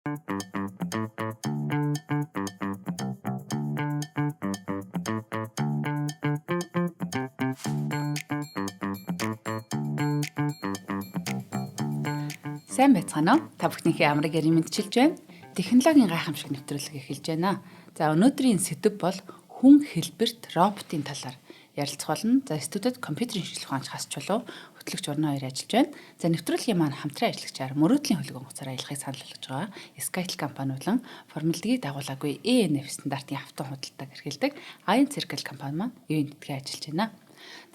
Сайн байцгаана уу? Та бүхнийхээ амрыг ярим мэдчилж байна. Технологийн гайхамшиг нэвтрүүлэг эхэлж байна. За өнөөдрийн сэдэв бол хүн хэлбэрт роботын талаар ярилцах болно. За студид компьютерийн шинжилгээ ухаанч хасч болов хөтлөгч Орно хоёр ажиллаж байна. За нэвтрүүлгийн маань хамтран ажиллагчаар мөрөөдлийн хөлөг онгоцоор аялахыг санал болгож байгаа. Skytel компани болон формалдгийг дагуулаагүй ENF стандартын автон худалдааг эрхэлдэг Iron Circle компани маань юунд гэдгээ ажиллаж байна.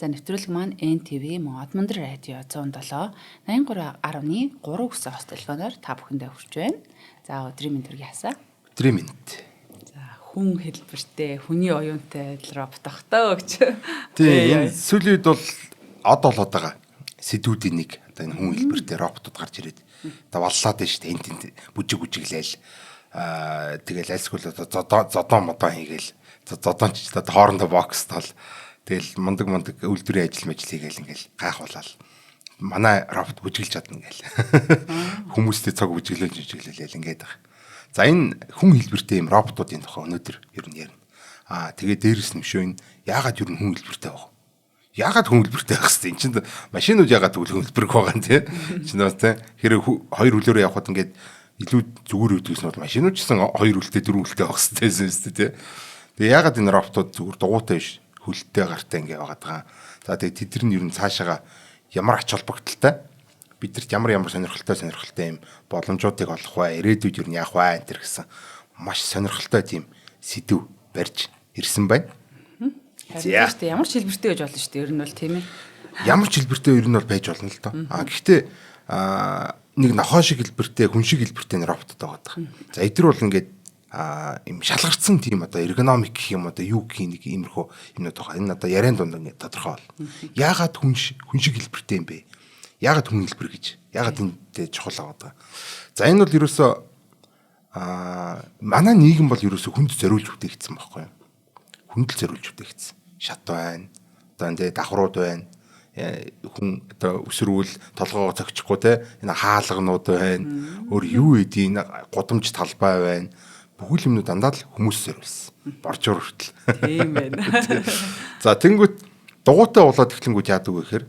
За нэвтрүүлэг маань NTV Модмондор радио 107 83.3 хүссэн хост телефоноор та бүхэндээ хүрч байна. За өдрийн мэнд төргий хасаа. Өдрийн мэнд. За хүн хэлбэртэй, хүний оюунтай робот ахтаа гэж. Тийм сүүлийн үед бол одоо байгаа сэдвүүдийн нэг одоо энэ хүн хэлбэртэй роботууд гарч ирээд одоо валлаад байна шүү дээ. Энд бүжиглээл тэгэл альсгүүл зодон модон хийгээл зодонч одоо хоорондоо бокс тал тэгэл мундаг үйлдвэрийн ажил хийгээл ингээл гайхуулаад манай робот бүжиглж чадна гээл. Хүмүүстэй цаг бүжиглээл ингээд байгаа. За энэ хүн хэлбэртэй юм роботуудын тухай өнөөдөр ер нь ярина. Тэгээд дээрэс нь шүү энэ яагаад ер нь хүн хэлбэртэй баг? Яагаад хүн хэлбэртэй байх хэвчээ? Энд чинь машинууд яагаад хүн хэлбэрг байгаа юм те? Чинь бас те хэрэг хоёр хөлөөрөө явхад ингээд илүү зүгээр үүдгээс нь бол машинууд ч гэсэн хоёр хөлтэй дөрвөн хөлтэй байх хэвчээ шүү дээ те. Тэгээ яагаад энэ роботууд зүгээр дугуйтай биш хөлтэй гартай ингээ байгаа даа. За тэгээ тэд нар нь ер нь цаашаага ямар ач холбогдолтой бидэрт ямар сонирхолтой юм боломжуудыг олох вэ? Ирээдүйд ер нь яах вэ? Энтэр гэсэн маш сонирхолтой тийм сэдв барьж ирсэн байна. Харин тийм ямар ч хэлбэртэй гэж болно шүү дээ. Ер нь бол тийм ээ. Ямар ч хэлбэртэй ер нь бол байж болно л доо. Гэхдээ нэг нохоо шиг хэлбэртэй, хүн шиг хэлбэртэй роботод байгаа даа. За эдгээр бол ингээд им шалгарцсан тийм одоо эргономик гэх юм одоо юу гэх нэг иймэрхүү юмнууд байгаа. Энэ одоо яриан дунд ингээд тодорхой бол. Яагаад хүн шиг хэлбэртэй юм бэ? Яагаад хүн хэлбэр гэж? Яагаад энэтэй чухал аваад байгаа? За энэ бол ерөөсөө манай нийгэм бол ерөөсөө хүнд зориулж бүтээгдсэн байхгүй юу? Хүнд л зориулж бүтээгдсэн. Шат байна. Одоо энэ давхрууд байна. Хүн одоо өсрүүл толгоогоо цогчихгүй те энэ хаалганууд байна. Өөр юу эдий энэ гудамж талбай байна. Бүхэл юмнууд дандаа л хүмүүс зориулсан. Боржуур хүртэл. Тийм байна. За тэнгүүт дугуйтай болоод эхлэнгүүт яадаг вэ гэхээр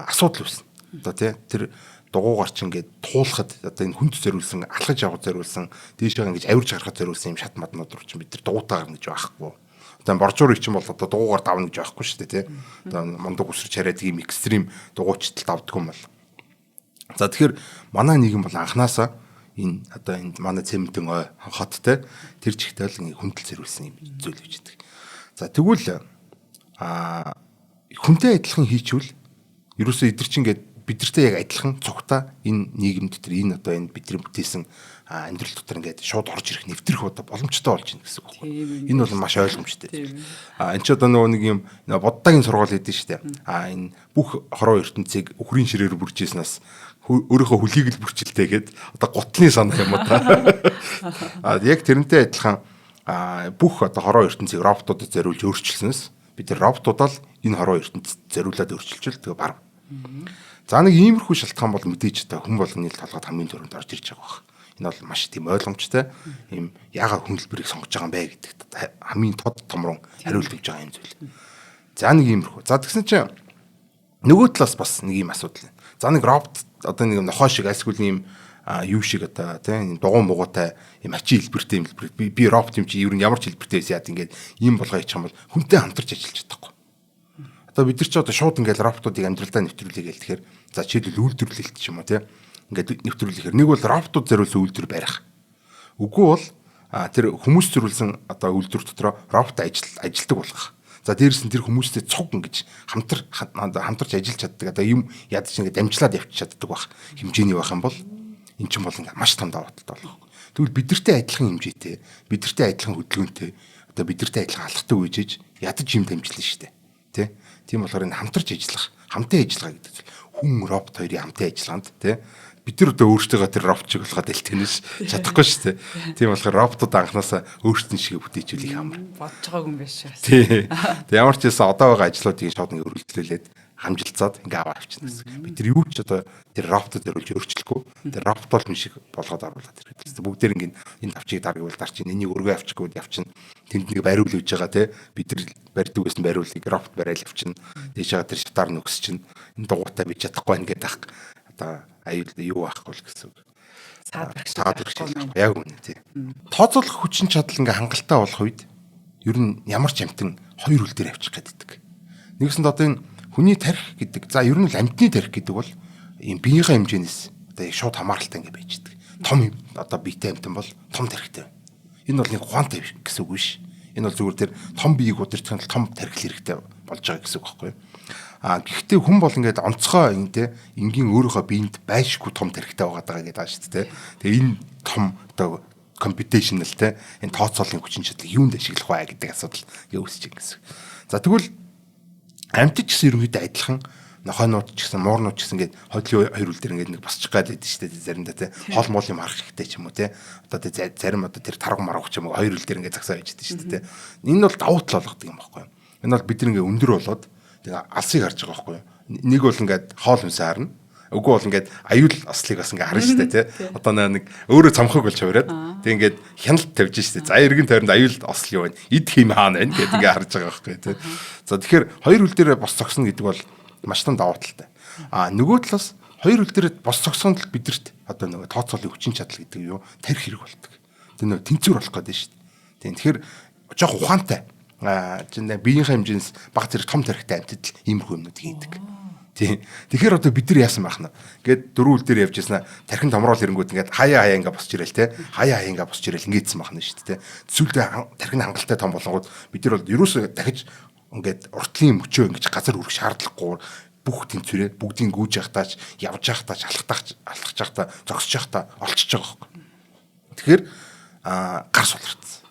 асуудал үүснэ. Одоо тий тэр дугуугаар ч ингээд туулахад одоо энэ хүнд зориулсан, алхаж явах зориулсан, дээшээ ингэж авирж гарахад зориулсан юм шат маднууд руу ч бид тэр дугуйтаа гарна гэж байхгүй. Одоо боржуурыг ч юм бол одоо дугуугаар давна гэж байхгүй шүү дээ тий. Одоо мундаг өсөрч хараад тийм экстрим дугуйчтал давдаг юм бол. За тэгэхээр манай нийгэм бол анханасаа энэ одоо энэ манай цементэн хоттой тэр чигтэл хүндэл зориулсан юм зүйл гэж байдаг. За тэгвэл хүнтэй адилхан хийчихвэл ерөөсөө эдгэр чинь ингээд бидэртэй яг адилхан цугтаа энэ нийгэмд тэр энэ одоо энэ бидний бүтээсэн амьдрал дотор ингээд шууд орж ирэх нэвтрэх одоо боломжтой болж байна гэсэн үг байна. Энэ бол маш ойлгомжтой. Энд ч одоо нэг юм боддагийн сургаал хийдэж штэ. Энэ бүх хороо ертөнцийг өхрийн ширээр бүржижснээс өөрийнхөө хөлийг л бүрчилтэй гээд одоо гутлын санах юм уу та. Яг тэрнтэй адилхан бүх одоо хороо ертөнцийг роботуудад зориулж өөрчилснөөс бид нар роботуудаа л энэ хороо ертөнцид зориулаад өөрчилчихвэл тэгээ барав. За нэг иймэрхүү шалтгаан бол мэдээж та хүн болгоны толгойд хамгийн түрүүнд орж ирж байгаа баг. Энэ бол маш тийм ойлгомжтой. Ийм яагаад хүн хэлбэрийг сонгож байгаа юм бэ гэдэгт хамгийн тод томрон хариулт өгж байгаа юм зүйл. За нэг иймэрхүү. За тэгсэн чинь нөгөө талаас бас нэг ийм асуудал. За нэг робот одоо нэг нохоо шиг альсгүй ийм юу шиг одоо тийм дугуун муутай ийм ачи хэлбэртэй юм би робот юм чи ер нь ямар ч хэлбэртэй яад ингээд ийм болгоо хийчих юм бол хүнтэй хамтарч ажиллаж чадахгүй. Одоо бид нар ч одоо шууд ингээд роботуудыг амьдралдаа нэвтрүүлээ гэл тэгэхээр за жишээлбэл үйлдвэрлэлт ч юм уу тийм ингээд нэвтрүүлэхээр нэг бол роботууд зориулсан үйлдвэр барих. Үгүй бол тэр хүмүүс зориулсан одоо үйлдвэр дотор робот ажилтдаг болгох. За дээрс нь тэр хүмүүстэй цуг ингэж хамтарч ажиллаж чаддаг одоо юм ядаж ингээд амжилаад явчих чаддаг байх хэмжээний байх юм бол эн чинь бол ингээд маш том давуу талтай болох. Тэгвэл бидэртэй адилхан хэмжээтэй, бидэртэй адилхан хөдөлгөөнтэй одоо бидэртэй адилхан алхахтай үежиж ядаж юм дамжлаа шүү дээ. Тийм болохоор энэ хамтарч ажиллах, хамтын ажиллагаа гэдэг зүйл хүн робот хоёрын хамтын ажиллагаанд бид нар одоо өөрсдөө тэр робот шиг болоход дэлтэнэж чадахгүй шүү дээ. Тийм болохоор роботууд анханасаа өөрсдөн шиг бүтээжүүлэх амар. Бодож байгаагүй юм биш үү? Тийм. Ямар ч байсан одоо байгаа ажлуудыг шууд нэг өргөжлүүлээд хамжилцаад ингээ аваа авчихна гэсэн. Бид тэр юу ч одоо тэр роботод зориулж өөрчлөхгүй. Тэр робот бол мишиг болгоод оруулаад ирэхэд тест. Бүгдээр ингээ энэ авчиг даргуул дарчин энийг өргөө авчихгүй явчихна. Тэнд нэг бариул үүж байгаа те. Бид тэр барьдаг гэсэн бариулыг робот барайл авчихна. Дээшээ тэр шатаар нүкс чинь энэ дугуйтай бич чадахгүй байна гэдэг ах. Одоо аюул юу байхгүй л гэсэн үг. Саадрах яг үнэ тий. Тооцоолох хүчин чадал ингээ хангалттай болох үед ер нь ямар ч амтэн хоёр үйл дээр авчих гэдэг. Нэгсэнд одоо энэ хүний тарих гэдэг. За ер нь л амтны тарих гэдэг бол ийм биеийнхээ хэмжээнээс одоо шууд хамааралтай ингээ байж байгаа. Том одоо биетэй амтан бол том тарихтай. Энэ бол нэг ухаантай гэсэн үг биш. Энэ бол зүгээр тэр том биеийг удирдах нь том тарих хэрэгтэй болж байгаа гэсэн үг байхгүй юу? Гэхдээ хүн бол ингээд онцгой энэ энгийн өөрийнхөө биед байшгүй том тарихтай байгаа гэдэг байгаа шүү дээ. Тэгээ энэ том одоо computational энэ тооцооллын хүчин чадлыг юунд ашиглах вэ гэдэг асуудал үүсэж байгаа гэсэн. За тэгвэл амьтд ч гэсэн ерөнхийдөө адилхан нохойнууд ч гэсэн муурнууд ч гэсэн ингээд хойлын хоёр үл дээр ингээд нэг босчих гад байдаг шүү дээ. Заримдаа хоол моол юм харах хэрэгтэй ч юм уу одоо зарим одоо тэр тарга маргах ч юм уу хоёр үл дээр ингээд загсаа байж байдаг шүү дээ. Энэ бол давуу тал болгодог юм баггүй. Энэ бол бид нэг өндөр болоод тэгээ алсыг харж байгаа байхгүй юу. Нэг бол ингээд хоол хүнсээ харна. Үгүй бол ингээд аюул ослыг бас ингээд харна шүү дээ тий. Одоо нэг өөрөө цамхаг болж хувираад тэг ингээд хяналт тавьж шүү дээ. За эргэн тойронд аюул осл юу вэ? Эд хим хаана байна гэдэг ингээд харж байгаа байхгүй тий. За тэгэхээр хоёр үл дээр бос цогсно гэдэг бол маш том давуу талтай. Нөгөө талаас хоёр үл дээр бос цогсонд л бидэрт одоо нөгөө тооцоолын хүчин чадал гэдэг юу тарих хэрэг болдог. Тэр нөгөө тэнцвэр болох гэдэг шүү дээ. Тэгэхээр жоох ухаантай биеийнхээ хэмжээс баг зэрэг том тарихтай амьтад л иймэрхүү юмнууд хийдэг. Тийм. Тэгэхээр одоо бид нар яасан байх нь? Ингээд дөрвөл дээр явж яснаа тархин томрол ирэнгүүт ингээд хаяа ингээ босч ирэл те. Хаяа ингээ босч ирэл ингээдсэн байх нь шүү дээ. Зүлдээ тархин хангалттай том болгоод бид нар бол ерөөсөө дахиж ингээд уртлын мөчөө ингэж газар үрэх шаардлагагүй бүх тэнцвэрээ бүгдийг гүйж явахтаач явж явахтаач алхаж явахтаа зогсож явахтаа олчж байгаа байхгүй. Тэгэхээр гар сулрцсан.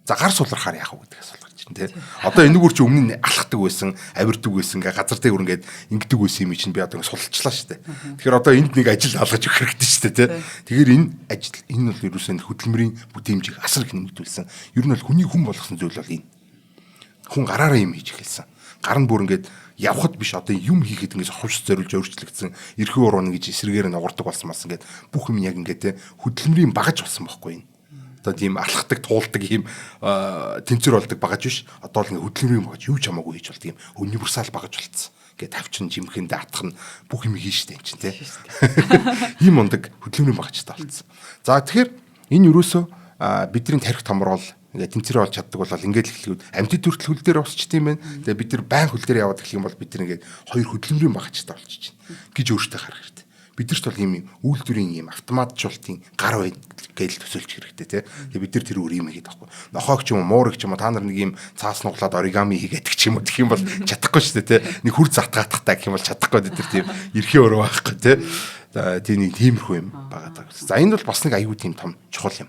За гар сулрахаар яах вэ гэдэг асуулт гарч байна тий. Одоо энэгээр чи өмнө нь алхдаг байсан, авирдаг байсан, ингээ газар дээр ингээд ингэдэг байсан юм чинь би одоо сулчлаа шүү дээ. Тэгэхээр одоо энд нэг ажил алгаж өгөх хэрэгтэй шүү дээ тий. Тэгэхээр энэ ажил энэ бол ерөөсөө хөдөлмөрийн бүтээмжийг асар их нэмэгдүүлсэн. Ер нь бол хүний хүн болгосон зүйл бол энэ. Хүн гараараа юм хийж эхэлсэн. Гар нь бүр ингээд явхад биш одоо юм хийхэд ингэж хувьс зориулж өөрчлөгдсөн эрхээ уруу гэж эсрэгээр нь угардаг болсон мас ингээд бүх юм яг ингээд хөдөлмөрийн багаж болсон байхгүй юм. Одоо тийм алхахдаг туулдаг юм тэнцвэр болдог багаж биш. Одоо л ингээд хөдөлмөрийн багаж юу ч хамаагүй хийж болдог юм универсал багаж болцсон. Ингээд тавчин жимхэндээ атах нь бүх юм хийжтэй юм чинь тий. Ийм ундаг хөдөлмөрийн багажтай болцсон. За тэгэхээр энэ юусоо бидний тарих томрол ингээд тэнцвэр олж чаддаг бол ингээд л хэлэхэд амьтад төртөл хөл дээр босчт юм байна. Тэгээ бид нар байн хөл дээр яваад эхлэх юм бол бид нар ингээд хоёр хөдөлмөрийн багажтай болчих чинь гэж өөртөө харах хэрэгтэй. Бидэрт бол ийм үйлдвэрийн ийм автоматжуулалтын гар бай гэж төсөөлж хэрэгтэй тий. Тэгээ бид нар тэр үр юм хийгээд байхгүй. Нохоог ч юм уу муурыг ч юм уу та нар нэг ийм цаас нуглаад оригами хийгээдэг ч юм уу гэх юм бол чадахгүй шүү дээ тий. Нэг хүр затгаатахтаа гэх юм бол чадахгүй бид нар тийм эрхээ өрөө байхгүй тий. Тийм нэг тиймэрхүү юм байгаа. За энэ бол бас нэг аюу тийм том чухал юм.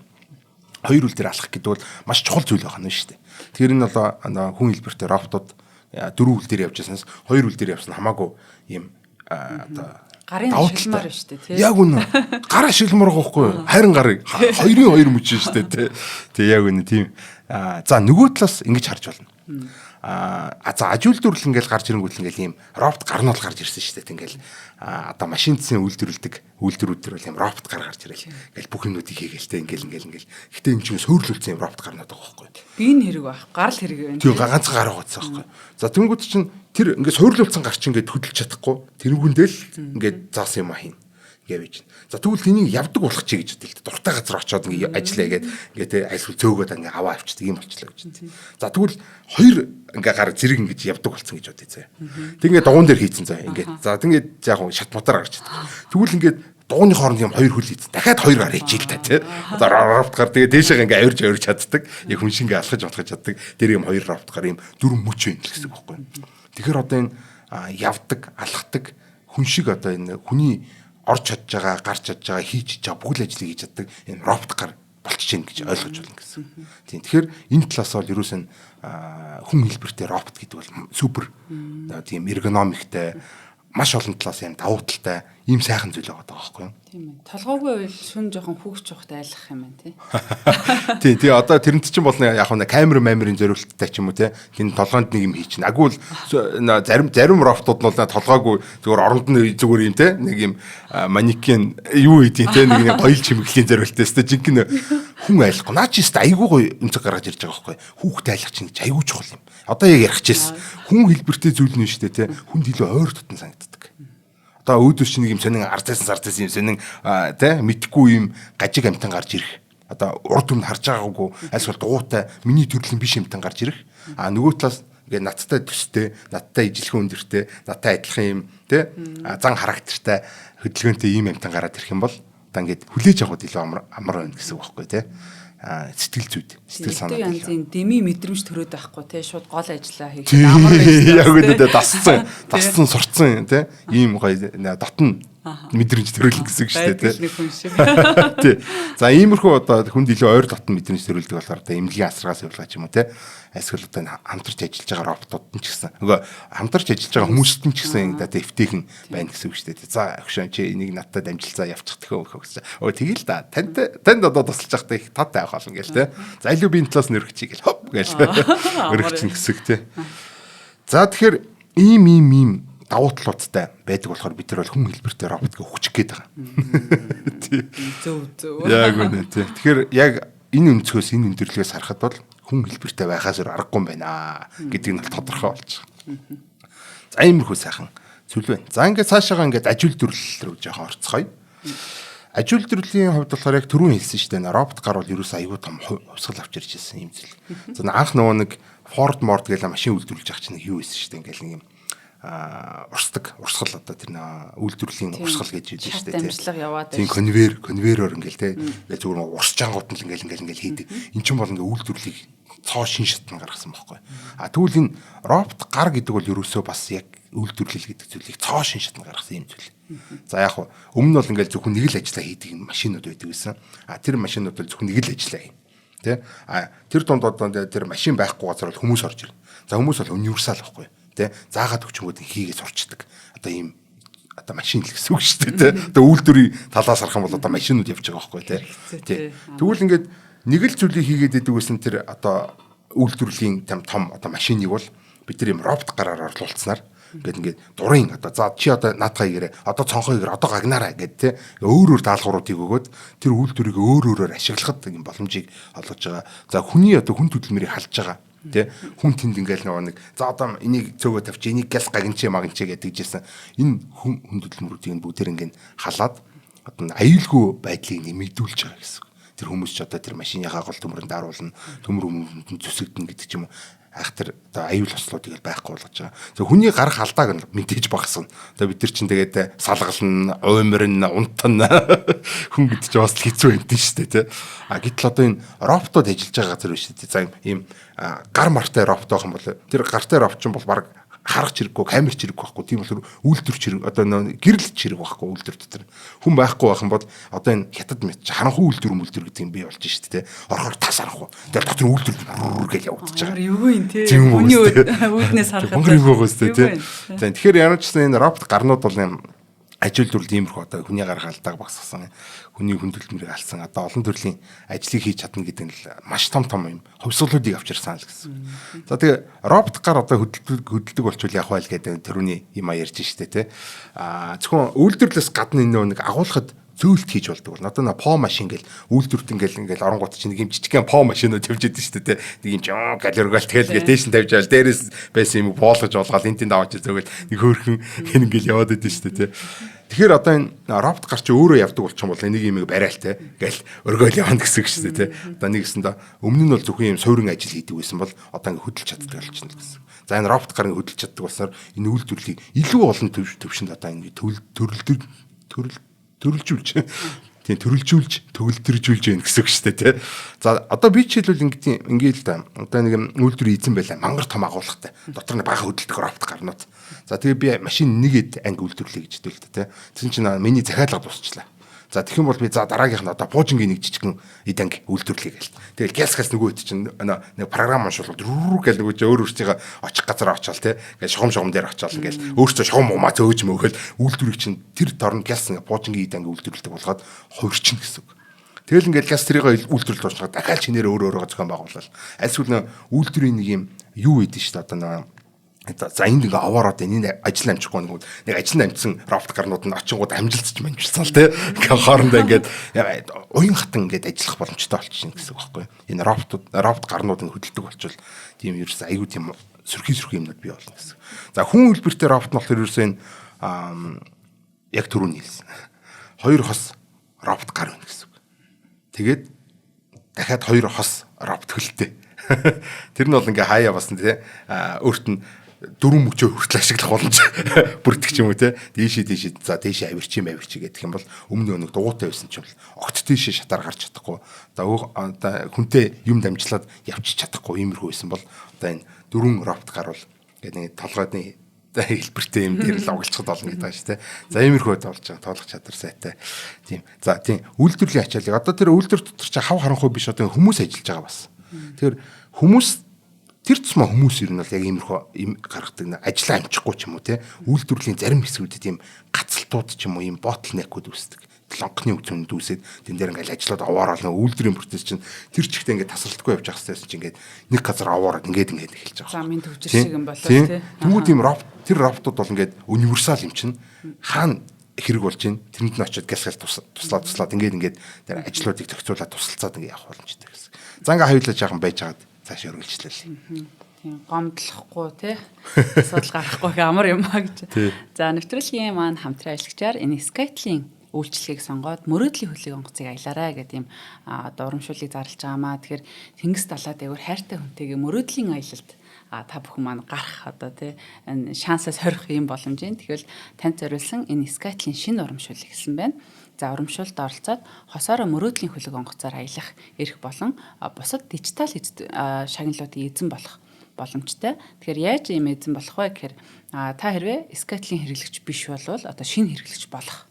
Хоёр үйл дээр алхах гэдэг бол маш чухал зүйл байна шүү дээ. Тэгэхээр энэ бол хүн хэлбэртэй роботууд дөрвөн үйл дээр явж байснаас хоёр үйл дээр явсан хамаагүй ийм одоо гарын шилмар шүү дээ тий. Яг үнэ. Гар шилмар гоохгүй юу? Харин гарыг хоёрын хоёр мөч шүү дээ тий. Тэг яг үнэ тийм. За нөгөө талаас ингэж харж болно. За ажилтнуурл ингээл гарч ирэнгүүт ингээл ийм робот гар нь бол гарч ирсэн шүү дээ. Ингээл одоо машин цэсийн үйлдвэрлэдэг үйлдвэрүүд бол ийм робот гар гарч ирэл ингээл бүх юмнуудыг хийгээл ингээл. Гэтэ энэ чинь сөүрлүүлсэн ийм робот гарнаад байгаа байхгүй. Би энэ хэрэг байх. Гар л хэрэг байна. Тийм ганц гар байгаадсан байхгүй. За тэнгууд чинь тэр ингээд суйрлуулсан гар чинь ингээд хөдөлж чадахгүй. Тэрнгүүндээ л ингээд заасан юм хийн. Гэвэж. За тэгвэл тэнийг явдаг болох чи гэж бодъё л дуртай газар очиод ингээ ажиллаа ингээд айлсгүй цөөгөөд ингээ аваа авчдаг юм болчлаа гэж. За тэгвэл хоёр ингээ гар зэрэг ингэж явдаг болсон гэж бодъё заа. Тэг ингээ дугуун дээр хийцэн заа ингээ. За тэгээд яг шат мутаар гарч чаддаг. Тэгвэл ингээ дугууны хооронд юм хоёр хөл хийц. Дахиад хоёр гар хийчихэл та тий. Одоо робот гар тэгээ дээшээ ингээ авирж чаддаг. Яг хүн шингээ алхаж чаддаг. Тэр юм хоёр робот гар юм дөрвөн мөч байна гэсэн үг байхгүй. Тэгэхээр одоо энэ явдаг, алхдаг хүн шиг одоо энэ хүний орж чадж байгаа, гарч чадж байгаа, хийж чадж байгаа бүхэл ажлыг хийж чаддаг энэ робот гар болчих чинь гэж ойлгож байна гэсэн. Тийм. Тэгэхээр энэ талаас бол ерөөс нь хүн хэлбэртэй робот гэдэг бол супер тийм эргономиктэй маш олон талаас юм давуу талтай ийм сайхан зүйл байгаа байхгүй юу? Тийм ээ. Толгойгүй бол шүн жоохон хүүхч ухтай айлах юм байна тий. Тий, тий одоо тэрнт чинь болно яг нэг камерын зориулттай ч юм уу тий. Тин толгойд нэг юм хийчихнэ. Аггүй л зарим роботууд нь бол толгойгүй зүгээр оронд нь зүгээр юм тий. Нэг юм манекен юу хийдیں тий. Нэг гоёл чимэглэлийн зориулттай өстой жинхэнэ хүн айлахгүй. Наа чи өстой айгүй гоё өнцөг гаргаж ирж байгаа байхгүй юу? Хүүхд айлах чинь айгүй чухал юм. Одоо яг ярих чийсэн. Хүн хэлбэртэй зүйл нь шүү дээ тий. Хүнд илүү ойр дотн санагддаг. Одоо өөдөөс чинь нэг юм сонин ардсан юм сонин тий мэдхгүй юм гажиг амтан гарч ирэх. Одоо урд өмнө харж байгаагүй альсвал дугуйтай миний төрлийн биш амтан гарч ирэх. Нөгөө талаас ингээд надтай төстэй, надтай ижилхэн өндөртэй, надтай адилхан юм тий зан характертай хөдөлгөөнтэй ийм амтан гараад ирэх юм бол одоо ингээд хүлээж авахд илүү амар байна гэсэн үг байхгүй тий. Сэтгэл зүйд сэтгэл санаа янзын деми мэдрэмж төрөөд байхгүй те шууд гол ажиллаа хийхэд амар байсан. Яг үнэндээ дасцсан сурцсан те ийм гоё дотн мэдрэмж төрүүлэх гэсэн үг шүү дээ те. За иймэрхүү одоо хүнд илүү ойр дотн мэдрэмж төрүүлдэг болохоор одоо эмнэлгийн асаргаас явуулгаа ч юм уу те. Эсвэл одоо хамтарч ажиллаж байгаа роботууд нь ч гэсэн нөгөө хамтарч ажиллаж байгаа хүмүүст нь ч гэсэн одоо эвтэйхэн байна гэсэн үг шүү дээ. За өгшөн чи энийг надтай дамжилцаа явчих төхөө өгсөн. Тэгэл да танд одоо тусалж явахдаа их таатай авах болно гээл те. За илүү би энэ талаас нь өргөчих гээл хоп гээл өргөчих гэсэн те. За тэгэхээр ийм давуу талуудтай байдаг болохоор бид нар бол хүн хэлбэртэй роботыг өгчих гээд байгаа. Зөв. Яг үнэ тий. Тэгэхээр яг энэ өнцгөөс энэ өндөрлөгөөс харахад бол хүн хэлбэртэй байхаас өөр аргагүй юм байна гэдэг нь тодорхой болж байгаа. За иймэрхүү сайхан зүйл байна. За ингээд цаашаага ингээд аж үйлдвэрлэл рүү жоохон орцгоё. Аж үйлдвэрлэлийн хувьд болохоор яг түрүүн хэлсэн шүү дээ. Робот гар бол ерөөсөө аюу тум хувьсгал авч ирж ирсэн юм зүйл. За анх нөгөө нэг Ford Mord гэх машин үйлдвэрлэж байгаа чинь юу байсан шүү дээ. Ингээл нэг юм урсгал одоо тэр үйлдвэрлэлийн урсгал гэж хэлдэг шүү дээ. Дамжлага яваад тийм конвейероор ингээл те зүгээр урсж ангууд нь ингээл хийдэг. Эн чинь бол ингээл үйлдвэрлэлийг цоо шин шатна гаргасан байхгүй. Тэгвэл энэ робот гар гэдэг бол ерөөсөө бас яг үйлдвэрлэл гэдэг зүйлийг цоо шин шатна гаргасан юм зүйл. За яг хуу өмнө нь бол ингээл зөвхөн нэг л ажиллаа хийдэг машинууд байдаг гэсэн. Тэр машинууд бол зөвхөн нэг л ажиллаа хийн. Тэ? Тэр дунд одоо тэр машин байхгүй газар бол хүмүүс орж ирнэ. За хүмүүс бол универсал байхгүй. Тэ? Заагаад өчмөд хийгээд сурчдаг. Одоо ийм одоо машин л гэсэн үг шүү дээ. Тэ? Одоо үйлдвэрийн талаас харах юм бол одоо машинууд явж байгаа байхгүй тий. Тэгвэл ингээд нэг л зүйлийг хийгээд идэг гэсэн тэр одоо үйлдвэрлэлийн том одоо машиныг бол бид нар юм робот гараар орлуулснаар ингээд дурын одоо за чи одоо наадхаа игээрээ одоо цонхоо игэр одоо гагнаараа гэд те өөр даалгавруудыг өгөөд тэр үйлдвэрийг өөрөөр ашиглахад юм боломжийг олгож байгаа. За хүний одоо хүн хөдөлмөрийг халж байгаа. Тэ хүн тэнд ингээл нэг за одоо энийг цөөгөө тавьчих энийг гял гагнчээ магнчээ гэдэгжсэн энэ хүн хөдөлмөрүүдийн бүгдээр ингээд халаад одоо аюулгүй байдлыг нэмэгдүүлж байгаа гэсэн. Тэр хүмүүс ч одоо тэр машиныхаа гол төмөрөнд даруулна төмөр өмнөнд зүсэгдэн гэдэг ч юм уу айхтар одоо аюул ослуудыг байхгүй болгож байгаа. За хүний гарах алдааг мэдээж багасна. Одоо бид нар чинь тэгээд салгална, уймарна, унтна хүн гэдэг чинь бас хэцүү юм шүү дээ тий. Гэтэл одоо энэ роботод ажиллаж байгаа газар биш тий. За ийм гар мартай робот байх юм бол тэр гартай робот ч бол баг харах чирэггүй, камер чирэг байхгүй. Тийм болохоор үйлдвэр чирэг одоо гэрэл чирэг байхгүй үйлдвэр дотор. Хүн байхгүй байх юм бол одоо энэ хятад мэт харанхуй үйлдвэр гэдэг юм бий болж шүү дээ. Орохоор тас харанхуй. Тэр дотор үйлдвэр гэж явагдаж байгаа. Юу юм те. Хүний үүднээс харахад. Хонгор юм байгаа шүү дээ. За тэгэхээр ямар ч гэсэн энэ робот гарнууд бол юм аж үйлдвэрлэл иймэрхүү одоо хүний гарах алдааг багасгасан. Хүний хүндрэлмэрийг алсан одоо олон төрлийн ажлыг хийж чадна гэдэг нь маш том юм хувьсгалуудыг авчирсан л гэсэн. За тэгээ робот гар одоо хөдөлдөг болчвол яг байл гэдэг төрөний юм ярьж штэ тий. Зөвхөн үйлдвэрлэлээс гадна энэ нэг агуулхад зөөлт хийж болдог бол одоо по машин гэл үйлдвэрт ингээл оронгууд чинь нэг юм жижигхэн по машинууд явж идэв шүү дээ нэг юм жоо галергаал тэгэл дэшин тавьж авал дээрээс байсан юм боолгож олгоод энэ тэнд аваач зөөгөл нэг хөөрхөн ингээл яваад идэв шүү дээ. Тэгэхээр одоо энэ робот гар чи өөрөө явдаг болчих юм бол энийг юм барайл те гэл өргөөл явна гэсэн үг шүү дээ те. Одоо нэгэсэндээ өмнө нь бол зөвхөн юм суурин ажил хийдэг байсан бол одоо ингээ хөдөлж чаддаг болчихно гэсэн. За энэ робот гар ингээ хөдөлж чаддаг болсоор энэ үйлдвэрлэлийг илүү олон төвшөнд одоо ингээ төрөлжүүлж төгөлдржүүлж яах гэсэн үг шүү дээ тий. За одоо би жишээлбэл ингээл да одоо нэг үйлдвэр эзэн байлаа мангар том агуулгатай. Дотор нь бага хөдөлдөг робот гарнууд. За тэгээ би машин нэгэд анги үйлдвэрлэе гэж хэлдэг л тий. Тэгсэн чинь миний захиалга дуусчлаа. За тэгэх юм бол би за дараагийнх нь одоо буужингийн нэг жижигхэн эданг үйлдвэрлэе гээл. Тэгэл гясгаас нөгөө хэд чинь нэг програм уншуулгад гэл нөгөө чи өөр өөртөө очих газар очиал те. Ингээл шугам дээр очиал ингээл өөртөө шугам умаа зөөж мөөхөл үйлдвэрийг чинь тэр дорн гяс буужингийн эданг үйлдвэрлэдэг болгоод хувирчин гэсэн үг. Тэгэл ингээл гяс тэрийг үйлдвэрлэлд орчиход дахиад чинээр өөрөө зохион байгуулал. Альсгүй үйлдвэрийн нэг юм юу идэв шүү дээ одоо за энд ингээ аваараад энэ ажил амжихгүй нэг ажил амжсан робот гарнууд нь очингууд амжилтч манжилсан л тий. Ингээ хоорондоо ингээд уян хатан ингээд ажиллах боломжтой болчихно гэсэн үг байхгүй. Энэ робот гарнууд нь хөдөлдөг болчвол тийм ерөөс айгүй тийм сөрхий юмнууд бий болно гэсэн. За хүн үлбэртэй робот нь болохоор ерөөс энэ яг түрүүний хэлсэн. 2 хос робот гар байна гэсэн үг. Тэгээд дахиад 2 хос робот хөлтэй. Тэр нь бол ингээ хаяа басан тий. Өөрт нь 4 мөчөө хүртэл ашиглах боломж бүрдэх юм уу те дээшээ за дээшээ авирч гэх юм бол өмнө нэг дугуйтай байсан ч юм огт дээшээ шатаар гарч чадахгүй одоо хүнтэй юм дамжлаад явчих чадахгүй иймэрхүү байсан бол одоо энэ 4 робот гарвал гэдэг нэг толгойдны хэлбэртэй юм дээр л оглцоход болно гэдэг байна шүү те за иймэрхүү болж байгаа тоолох чадвар сайтай тийм за тийм үйлдвэрлэлийн ачааллыг одоо тэр үйлдвэр дотор чи хав харанхуй биш одоо хүмүүс ажиллаж байгаа бас тэгэхээр хүмүүс тэр тусмаа хүмүүс ер нь бол яг иймэрхүү юм гаргадаг ажлаа амжихгүй ч юм уу те үйлдвэрлэлийн зарим хэсгүүдэд ийм гацалтууд ч юм уу ийм ботлнекүүд үүсдэг. Лонхны үгцөнд үүсээд тэн дээр ингээл ажлууд аваарал үйлдвэрийн процесс чинь тэр чигтээ ингээд тасралтгүй явж байгаа хэвчээс чинь ингээд нэг газар аваараад ингээд эхэлж байгаа. Замын төвчөр шиг юм болов те. Тэгвэл тийм тэр роботууд бол ингээд универсал юм чинь хаана хэрэг болж байна. Тэрэнд нь очиод гясгал туслаад ингээд тэр ажлуудыг зохицуулаад тусалцаад ингээд явах боломжтой гэсэн. За ингээд хавьлаж яахан байж байгаад цааш өргөлжлээ. Тийм гомдлохгүй тий. Асуудал гарахгүй амар юм аа гэж. За нэвтрүүлгийн маань хамтран ажиллагчаар энэ Skytel-ийн үйлчлэгийг сонгоод мөрөөдлийн хөлийг онгоцыг аялаарай гэдэг юм одоо урамшууллыг зарлж байгаамаа. Тэгэхээр Тэнгис далаад дээгүүр хайртай хүнтэйгээ мөрөөдлийн аялалд та бүхэн маань гарах одоо тий энэ шансаас хорих юм боломж юм. Тэгэхээр танд зориулсан энэ Skytel-ийн шинэ урамшууллыг хэлсэн байна. За урамшуулалд оролцоод хосоороо мөрөөдлийн хөлөг онгоцоор аялах эрх болон бусад дижитал шагналуудын эзэн болох боломжтой. Тэгэхээр яаж ийм эзэн болох вэ гэхээр та хэрвээ Skytel-ийн хэрэглэгч биш болвол одоо шинэ хэрэглэгч болох.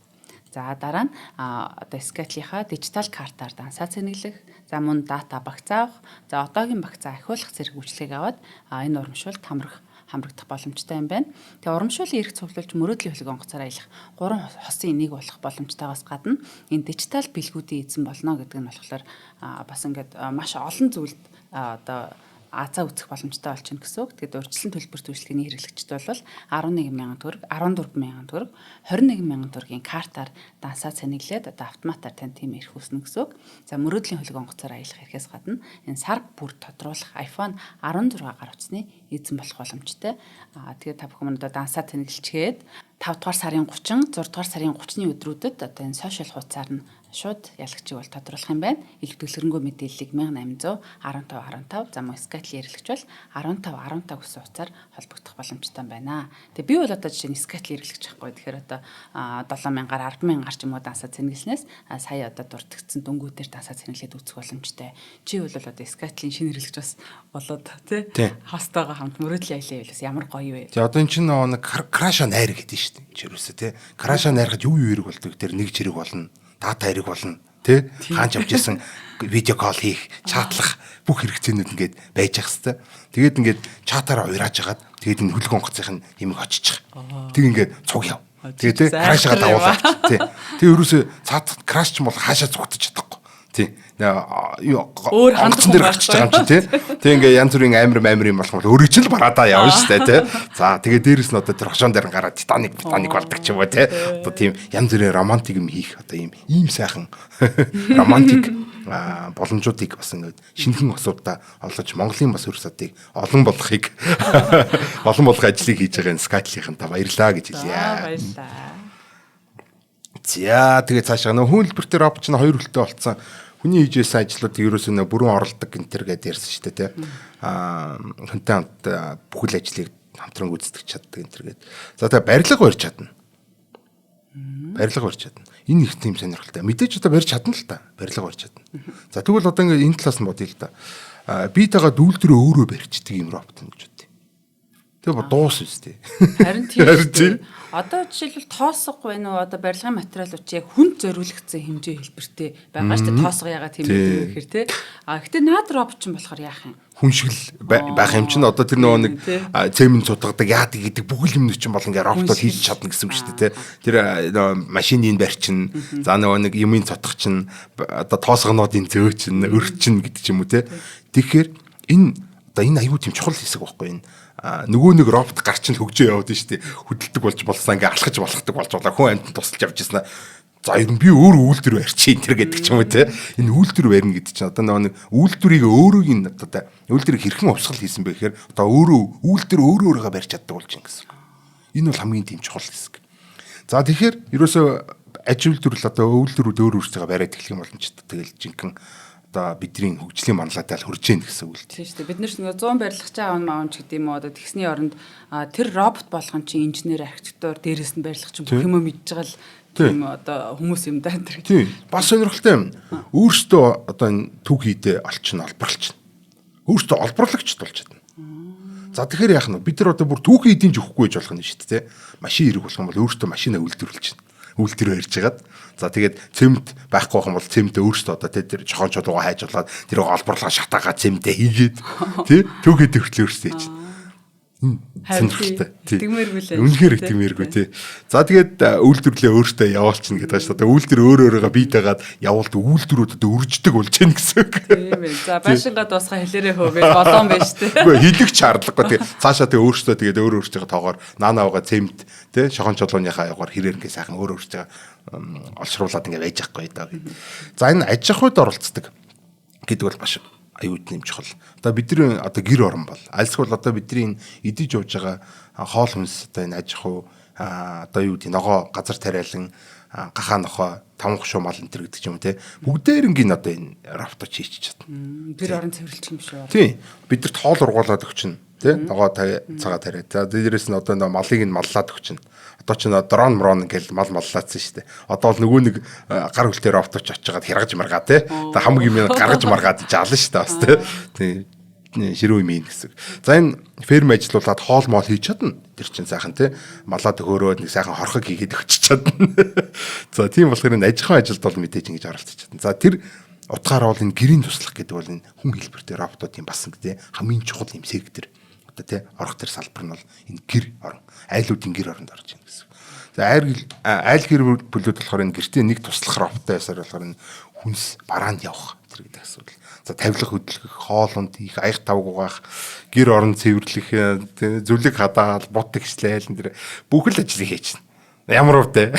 За дараа нь одоо Skytel-ийнхаа дижитал картаар дансаа цэнэглэх, за мөн дата багц авах, за одоогийн багцаа ахиулах зэрэг үйлчлэгийг аваад энэ урамшуулалд хамрагдах боломжтой юм байна. Тэгээ урамшууллын эрх цуглуулж мөрөөдлийн хөлөг онгоцоор аялах 3 хосын энийг болох боломжтойгоос гадна энэ дижитал бэлгүүдийн эзэн болно гэдэг нь болохоор бас ингээд маш олон зүйлд одоо азаа үүсэх боломжтой болчихно гэсэн үг. Тэгээд урьдчилан төлбөр үйлчлэгээний хэрэглэгчд бол 11,000 төгрөг, 14,000 төгрөг, 21,000 төгрөгийн картаар дансаа цэнэглээд одоо автоматар тань тийм эрх үүснэ гэсэн үг. За мөрөөдлийн хөлөг онгоцоор аялах эрхээс гадна энэ сар бүр тодруулах iPhone 16 гар утасны эзэн болох боломжтой. Тэгээд та бүхэн одоо дансаа цэнэглэлчгээд 5 дугаар сарын 30, 6 дугаар сарын 30-ны өдрүүдэд одоо энэ сошиал хуудасаар нь шууд ялагчийг бол тодруулах юм байна. Илт дэлгэрэнгүй мэдээллийг 1815 15 за мөн Skytel хэрэглэгч бол 15 гэсэн утсаар холбогдох боломжтой байна. Тэгээ би бол одоо жишээ нь Skytel хэрэглэгч байхгүй. Тэгэхээр одоо 7,000-аар 10,000-аар ч юм уу дансаа цэнэглэнээс сая одоо дурдгдсан дөнгүүдээр дансаа цэнэглээд үүсэх боломжтой. Чи бол одоо Skytel-ийн шинэ хэрэглэгч бас болоод тий хостойгоо хамт мөрөөдлийн аялал явуулсан ямар гоё вэ. Тэгээ одоо энэ чинь нэг краша найр гэдэг шүү дээ. Чирүүсээ тий краша найрахад юу хэрэг болдог тэр нэг зэрэг болно. Дата хэрэг болно тий хаанч авч ирсэн видео кол хийх чатлах бүх хэрэгцээнүүд ингээд байж ах хэвээр. Тэгээд ингээд чатаараа уйрааж хагаад тэгээд энэ хөлөг онгоцын юм очиж. Тэг ингээд цуг яв. Тэгээд тий крашгаа давуулаач тий. Тэг ерөөсөө цаад краш ч юм бол хаашаа зүгтэж чадахгүй. Тий. Өөр хандсан дээр очиж байгаа юм чи тий. Тэг ингээ янз бүрийн амир юм болох бол өөрөө ч л бараадаа явна шүү дээ тий. За тэгээ дээрэс нь одоо тэр хошоон дээр гараад Титаник болдог ч юм уу тий. Одоо тийм янз бүрийн романтик юм хийх одоо ийм сайхан романтик боломжуудыг бас ингээд шинэхэн асуудаа олгож Монголын бас хөрс адыг олон болгох ажлыг хийж байгаа энэ Skytel-ийн та баярлаа гэж хэлье. Баярлаа. За тэгээ цаашаа нөх хөлбөртөө робот чинь 2 хөлтэй болцсон. Хүний хийж байсан ажлууд ерөөсөө нэ бүрэн оролдог гэнтэр гэдээ ярьсан шүү дээ тий. Хүнтэй хамт бүхэл ажлыг хамтран гүйцэтгэж чаддаг гэнтэр гээд. За тэгээ барилга барьж чадна. Барилга барьж чадна. Энэ их тийм сонирхолтой. Мэдээж одоо барьж чадна л та. Барилга барьж чадна. За тэгвэл одоо ингээд энэ талаас нь бодъё л да. Би тагаа дүүлдэрээ өөрөө барьчдаг юм робот юм гэж бодъё. Тэгээ дуус үстэй. Харин тийм. Одоо жишээлбэл тоосго байна уу? Одоо барилгын материалууд чи яг хүнд зориулагдсан хэмжээ хэлбэртэй байгаа шүү дээ. Тоосго ягаад тийм гэдэг вэ гэхээр те. Гэхдээ наад робот ч болохоор яах юм? Хүн шиг л байх юм чинь одоо тэр нөгөө нэг цемент цутгадаг яадаг гэдэг бүхэл юм чинь бол ингээ роботод хийж чадна гэсэн үг шүү дээ те. Тэр машиныг барьчин, за нөгөө нэг юмын цутгах чинь одоо тоосгонуудын зөө чинь өрчин гэдэг ч юм уу те. Тэгэхээр энэ аюу тийм чухал хэсэг байхгүй энэ. Нөгөө нэг робот гарч нь хөгжөө яваад нь шүү дээ. Хөдөлдөг болж болсаа ингээ алхаж болохдаг болж байгаа. Хүн амьтанд тусалж явж ирсэн. За ер нь би өөрөө үйлдвэр барьчих энэ төр гэдэг ч юм уу те. Энэ үйлдвэр барина гэдэг чинь одоо нэг үйлдвэрийг өөрөөг нь одоо үйлдвэрийг хэрхэн хувьсгал хийсэн бэ гэхээр одоо үйлдвэр өөрөөгөө барьж чаддаг болж юм гэсэн. Энэ бол хамгийн тийм чухал хэсэг. За тэгэхээр ерөөсөө аж үйлдвэрлэл одоо үйлдвэрүүд өөр өөрсдөө бариад эхлэх юм боломжтой. Тэгэл жинхэнэ одоо бидний хөгжлийн манлайтай л хүрж гэнэ гэсэн үг л тийм шүү дээ. Бид нар 100 барилгач аавч гэдэг юм уу одоо тэгсний оронд тэр робот болгон чи инженер, архитектор, дээрээс нь барилгач бүх юм мэдж байгаа л тийм одоо хүмүүс юм даа тэр. Тийм. Бас сонирхолтой юм. Өөртөө одоо энэ төг хийдэ олчихно, олборлчихно. Өөртөө олборлагчд болж чадна. За тэгэхээр яах нь бид нар одоо бүр төг хийдийн ч өгөхгүй гэж болох нь шүү дээ. Машин хэрэг болох юм бол өөртөө машинаа үйлдвэрлэж чинь. Үйлдвэр барьж хагаад за тэгээд цемент байхгүй байх юм бол цементээ өөртөө одоо тэр жохон чулуугаа хайж болоод тэрийг олборлоо шатаагаа цементээ хийгээд тий төгөөд хүртэл өөртөө хийж. Сонирхолтой. Итгэмээргүй л. Үнэхээр итгэмээргүй тий. За тэгээд үйлдвэрлэлээ өөртөө явуулчихна гэдэг чинь одоо үйлдвэр өөрөөгөө бийтэйгаад явуулд үйлдвэрүүд одоо үрждэг болж байна гэсэн үг. Тийм ээ. За байшингаа дуусгаа хэлээрээ хөө гэж болоон байж тээ. Үгүй хэлэх шаардлагагүй тий. Цаашаа тэгээ өөртөө тэгээд өөртөө тоогоор наанаагаа цемент тий шохон чулууныхаа яваар хэрээр ингээ сайхан өөртөө олшруулад ингээ байж байхгүй даа. За энэ аж ахуйд оролцдог гэдэг бол маш аюут нэм чухал. Одоо бидний одоо гэр орон бол альсгүй бол одоо бидний идэж ууж байгаа хоол хүнс одоо энэ аж ахуй одоо юу гэдэг ногоо газар тариалан гахаа нохоо таван хушуу мал энэ гэдэг юм те бүгдээрнгийн одоо энэ робот хийчих чадна. Гэр орон цэвэрлэх юм шүү. Тийм. Бидэрт хоол ургуулад өгчнө те ногоо цагаа тариа. За дээрээс нь одоо малыг нь маллаад өгчнө. Одоо ч дрон ингээл мал маллаацсан шүү дээ. Одоо бол нөгөө нэг гар хөлтэй роботч очиж чагаад хэргаж маргаа те. Одоо хамгийн юм гаргаж маргаад жаална шүү дээ бас те. Тийм. Ширүү юм гэсэн. За энэ ферм ажиллуулад хоол моол хийж чадна. Тэр чинь сайхан те. Малаа төгөөрөөд нэг сайхан хорхог хийгээд өгч чадна. За тийм болохоор энэ аж ахуйн ажилд бол мэдээж ингэж оролцож чадна. За тэр утгаараа бол энэ гэрийн туслах гэдэг бол энэ хүн хэлбэртэй роботуудын бас те хамгийн чухал юм сектор. Одоо те орох тэр салбар нь бол энэ гэр орон. Айлуудын гэр оронд орж байна гэсэн. За айл гэр бүлүүд болохоор энэ гэртээ нэг туслах роботтой байсаар болохоор энэ хүнс бараанд явах тэр гэдэг асуудал. За тавилах хөдөлгөх, хоолунд хийх, аяг тавг угаах, гэр орон цэвэрлэх, зүлэг хадаал, бут ихслээл энэ бүх л ажлыг хийчихнэ. Ямар өвдөө.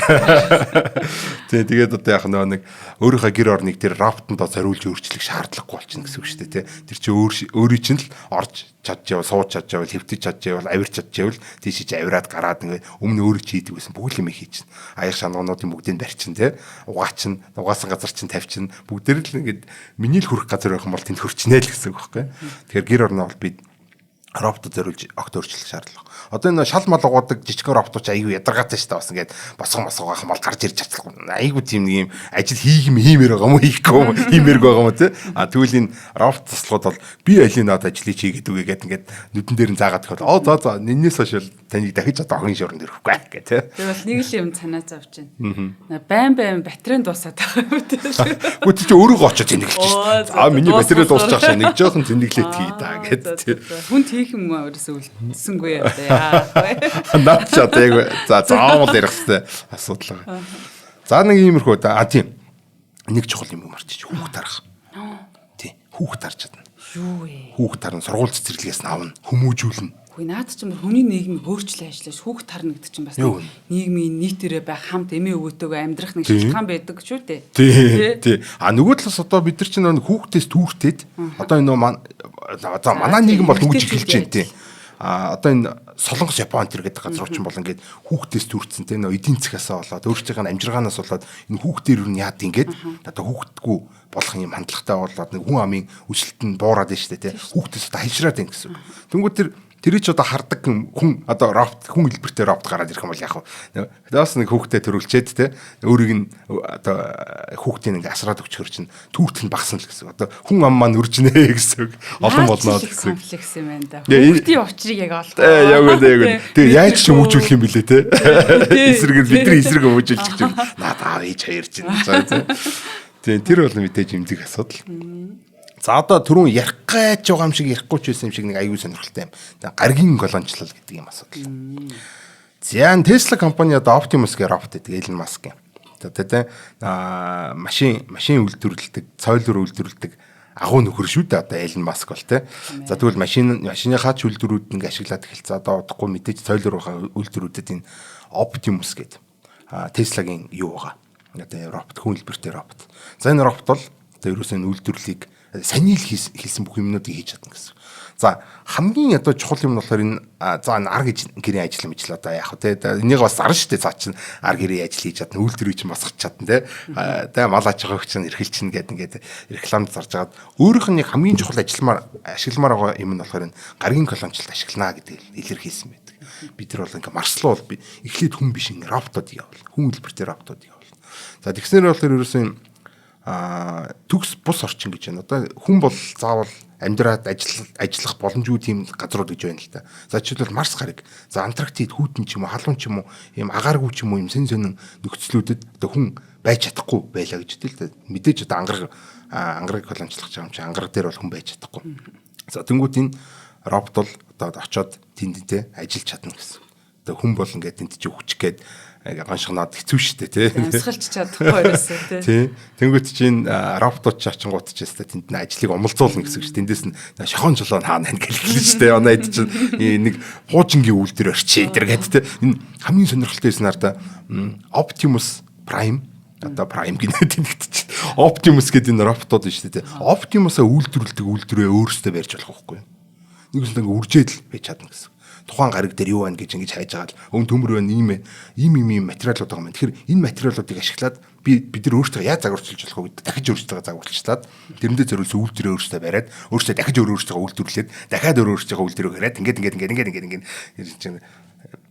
Тэгээд одоо яг нэг өөрийнхөө гэр орныг тэр роботонд зориулж өөрчлөх шаардлагагүй болчихно гэсэн үг шүү дээ. Тэр чинь өөрийн чинь л орж чадчихвал, сууж чадчихвал, хэвтэж чадчихвал, авирч чадчихвал тийш чи авираад гараад ингээд өмнө өөрөө чи хийдэг байсан бүх юм хийчихнэ. Аяг шангануудын бүгдийг барьчин те. Угаасан газар чинь тавьчин бүгдээр л ингээд миний л хүрэх газар байх юм бол тэнд хөрчнээ л гэсэн үг байхгүй. Тэгэхээр гэр орноо бол бид роботод зориулж огт өөрчлөх шаардлага. Одоо энэ шал мал угаадаг жижигхэн роботч аягүй ядаргаатай шүү дээ бас ингээд босгох мал гарч ирж чадлахгүй. Аягүй тийм нэг юм ажил хиймээр байгаа юм уу хийхгүй хиймээрг байгаа юм уу те. Тэгвэл энэ робот туслахууд бол би алийн над ажлыг хийгээд үгээ гэдэг ингээд нүдэн дээр нь заагаад тэгэхээр за нэнээс хойш таныг дахиж одоо огийн шууранд ирэхгүй гэх те. Тэгвэл нэг л юм санаа зовж байна. Байн батарейн дуусаад байгаа юм те. Гүт чи өөрөө очиж тэнэглэж шүү. Миний батарей дуусчих шээ нэг жоохон тэнэглээд хий даа гэдэг. Хүн хийх юм ерөөсөө үлдсэнгүй яа. Наад ч одоо яг за заавал ярих хэрэгтэй асуудал байгаа. За нэг иймэрхүү тийм нэг чухал юм марчиж хүүхд тарах. Тийм хүүхд тарч чадна. Юу вэ? Хүүхд тарна сургууль цэцэрлэгээс нь авна, хүмүүжүүлнэ. Үгүй наад чинь хүний нийгмийг өөрчлөө ажиллаж хүүхд тарна гэдэг чинь бас нийгмийн нийтээрээ байх хамт эмээ өвгөтэйгөө амьдрах нэг шалтгаан байдаг шүү дээ. Тий. Нөгөө талаас одоо бид нар чинь хүүхдээс түүртээд одоо энэ манай нийгэм бол хөгжиж эхэлж байна тий. Одоо энэ Солонгос, Япон тэр гэдэг газар ч юм бол ингээд хүүхдээс төрсэн те нөө эдийн засгаасаа болоод өөрсдийнхээ амжиргаанаас болоод энэ хүүхдээр юу яад ингээд одоо хүүхдгүй болох юм хандлагатай болоод нэг хүн амын өсөлт нь буураад байна шүү дээ те хүүхдээс одоо хайшраад байна гэсэн. Тэнгүүд тэр Тэр ч одоо хардаг хүн одоо робот хүн хэлбэртэй робот гараад ирэх юм бол яг хөөс нэг хүүхдээ төрүүлчихэд те өөрийг нь одоо хүүхдийн ингээ асраад өчгөр чинь түүхт нь багсан л гэсэн. Одоо хүн ам маань үржинэ гэсэн. Олон болно гэсэн. Комплекс юм байна да. Хүүхдийн учрыг яг олох. Яг. Тэгээ яаж ч өмжүүлэх юм бэлээ те. Эсрэг бидний эсрэг өмжүүлчих чинь надаа ээж хоёр чинь. Тэгээ тэр бол мэдээж эмзэг асуудал. За одоо түрүүн ярих гэж байгаа юм шиг ярихгүй ч байсан юм шиг нэг аюул сонирхолтой юм. Гаргийн колончлал гэдэг юм асуудал. За Tesla компани одоо Optimus гэх робот гэдэг Elon Musk юм. Тэгээ машин үйлдвэрлэдэг, цойлоор үйлдвэрлэдэг агуу нөхөр шүү дээ одоо Elon Musk бол тэ. За тэгвэл машиныхаа ч үйлдвэрүүд ингээ ашиглаад эхэлсэн. Одоо удахгүй мэдээж цойлоор үйлдвэрүүдэд энэ Optimus гэдэг Tesla-гийн юу байгаа. Одоо робот, хүн хэлбэртэй робот. За энэ робот бол одоо ерөөсөө үйлдвэрлэлийг саний л хийсэн бүх юмнуудыг хийж чадна гэсэн. За хамгийн одоо чухал юм нь болохоор энэ за ар гэж гэрийн ажил мэл одоо яг тэ энийг бас арна шүү дээ. За чинь ар гэрийн ажил хийж чадна, үйлдвэрийг чинь босгож чадна тэ мал аж ахуйг чинь эрхэлчин гэдэг ингээд рекламд зарж агаад өөрийнх нь яг хамгийн чухал ашигламаар байгаа юм нь болохоор энэ гаргийн колончлалт ашиглана гэдэг илэрхийлсэн байдаг. Бид нар бол ингээд марслуу бол эхлээд хүн биш ингээд роботууд явуул, хүн хэлбэртэй роботууд явуул. За тэгснээр болохоор ерөөсөө төгс бус орчин гэж байна. Одоо хүн бол заавал амьдраад ажиллах боломжгүй тийм газрууд гэж байна л да. За жишээлбэл Марс гараг, за Антарктид хүйтэн ч юм уу, халуун ч юм уу, ийм агааргүй ч юм уу, ийм сэн сонин нөхцлүүдэд одоо хүн байж чадахгүй байлаа гэж хэлдэг л да. Мэдээж одоо ангараг колончлах гэж байгаа юм чи ангараг дээр бол хүн байж чадахгүй. За тэнгуут энэ робот бол одоо очиод тэндээ ажиллаж чадна гэсэн. Одоо хүн бол ингээд тэнд чи хүчих гээд ганшгнаад хэцүү шттэ тий. Амсгалж чадахгүй ерөөсөө тий. Тэнгүүт чинь роботууд ч очингууд ч ястай тэнд нь ажлыг омолзуулна гэсэн чинь тэндээс нь шохон жолоо хаана хэлчихлээ шттэ. Оноо ид чинь нэг хуужингийн үйлдвэр орчих энэ гэдэг тий. Энэ хамгийн сонирхолтой юмнаар да Optimus Prime одоо Prime гэдэг чинь Optimus гэдэг энэ роботууд шүү дээ тий. Optimus-а үйлдвэрлэдэг үйлдвэрээ өөрөөсөө барьж болох байхгүй юу? Нэг л ингээ үржээд л байж чадна гэсэн. Тухайн гариг дээр юу байна гэж ингэж хайж байгаа л өн төмөр байна ийм материалууд байгаа юм. Тэгэхээр энэ материалуудыг ашиглаад бид нар өөрсдөө яаж загварчилж болох вэ гэдэг дахиж өөрсдөө загварчлаад тэрэндээ зориулсан үйлдвэрээ өөрсдөө бариад өөрсдөө дахиж өөрсдөө үйлдвэрлээд дахиад өөрсдөө үйлдвэрээ бариад ингээд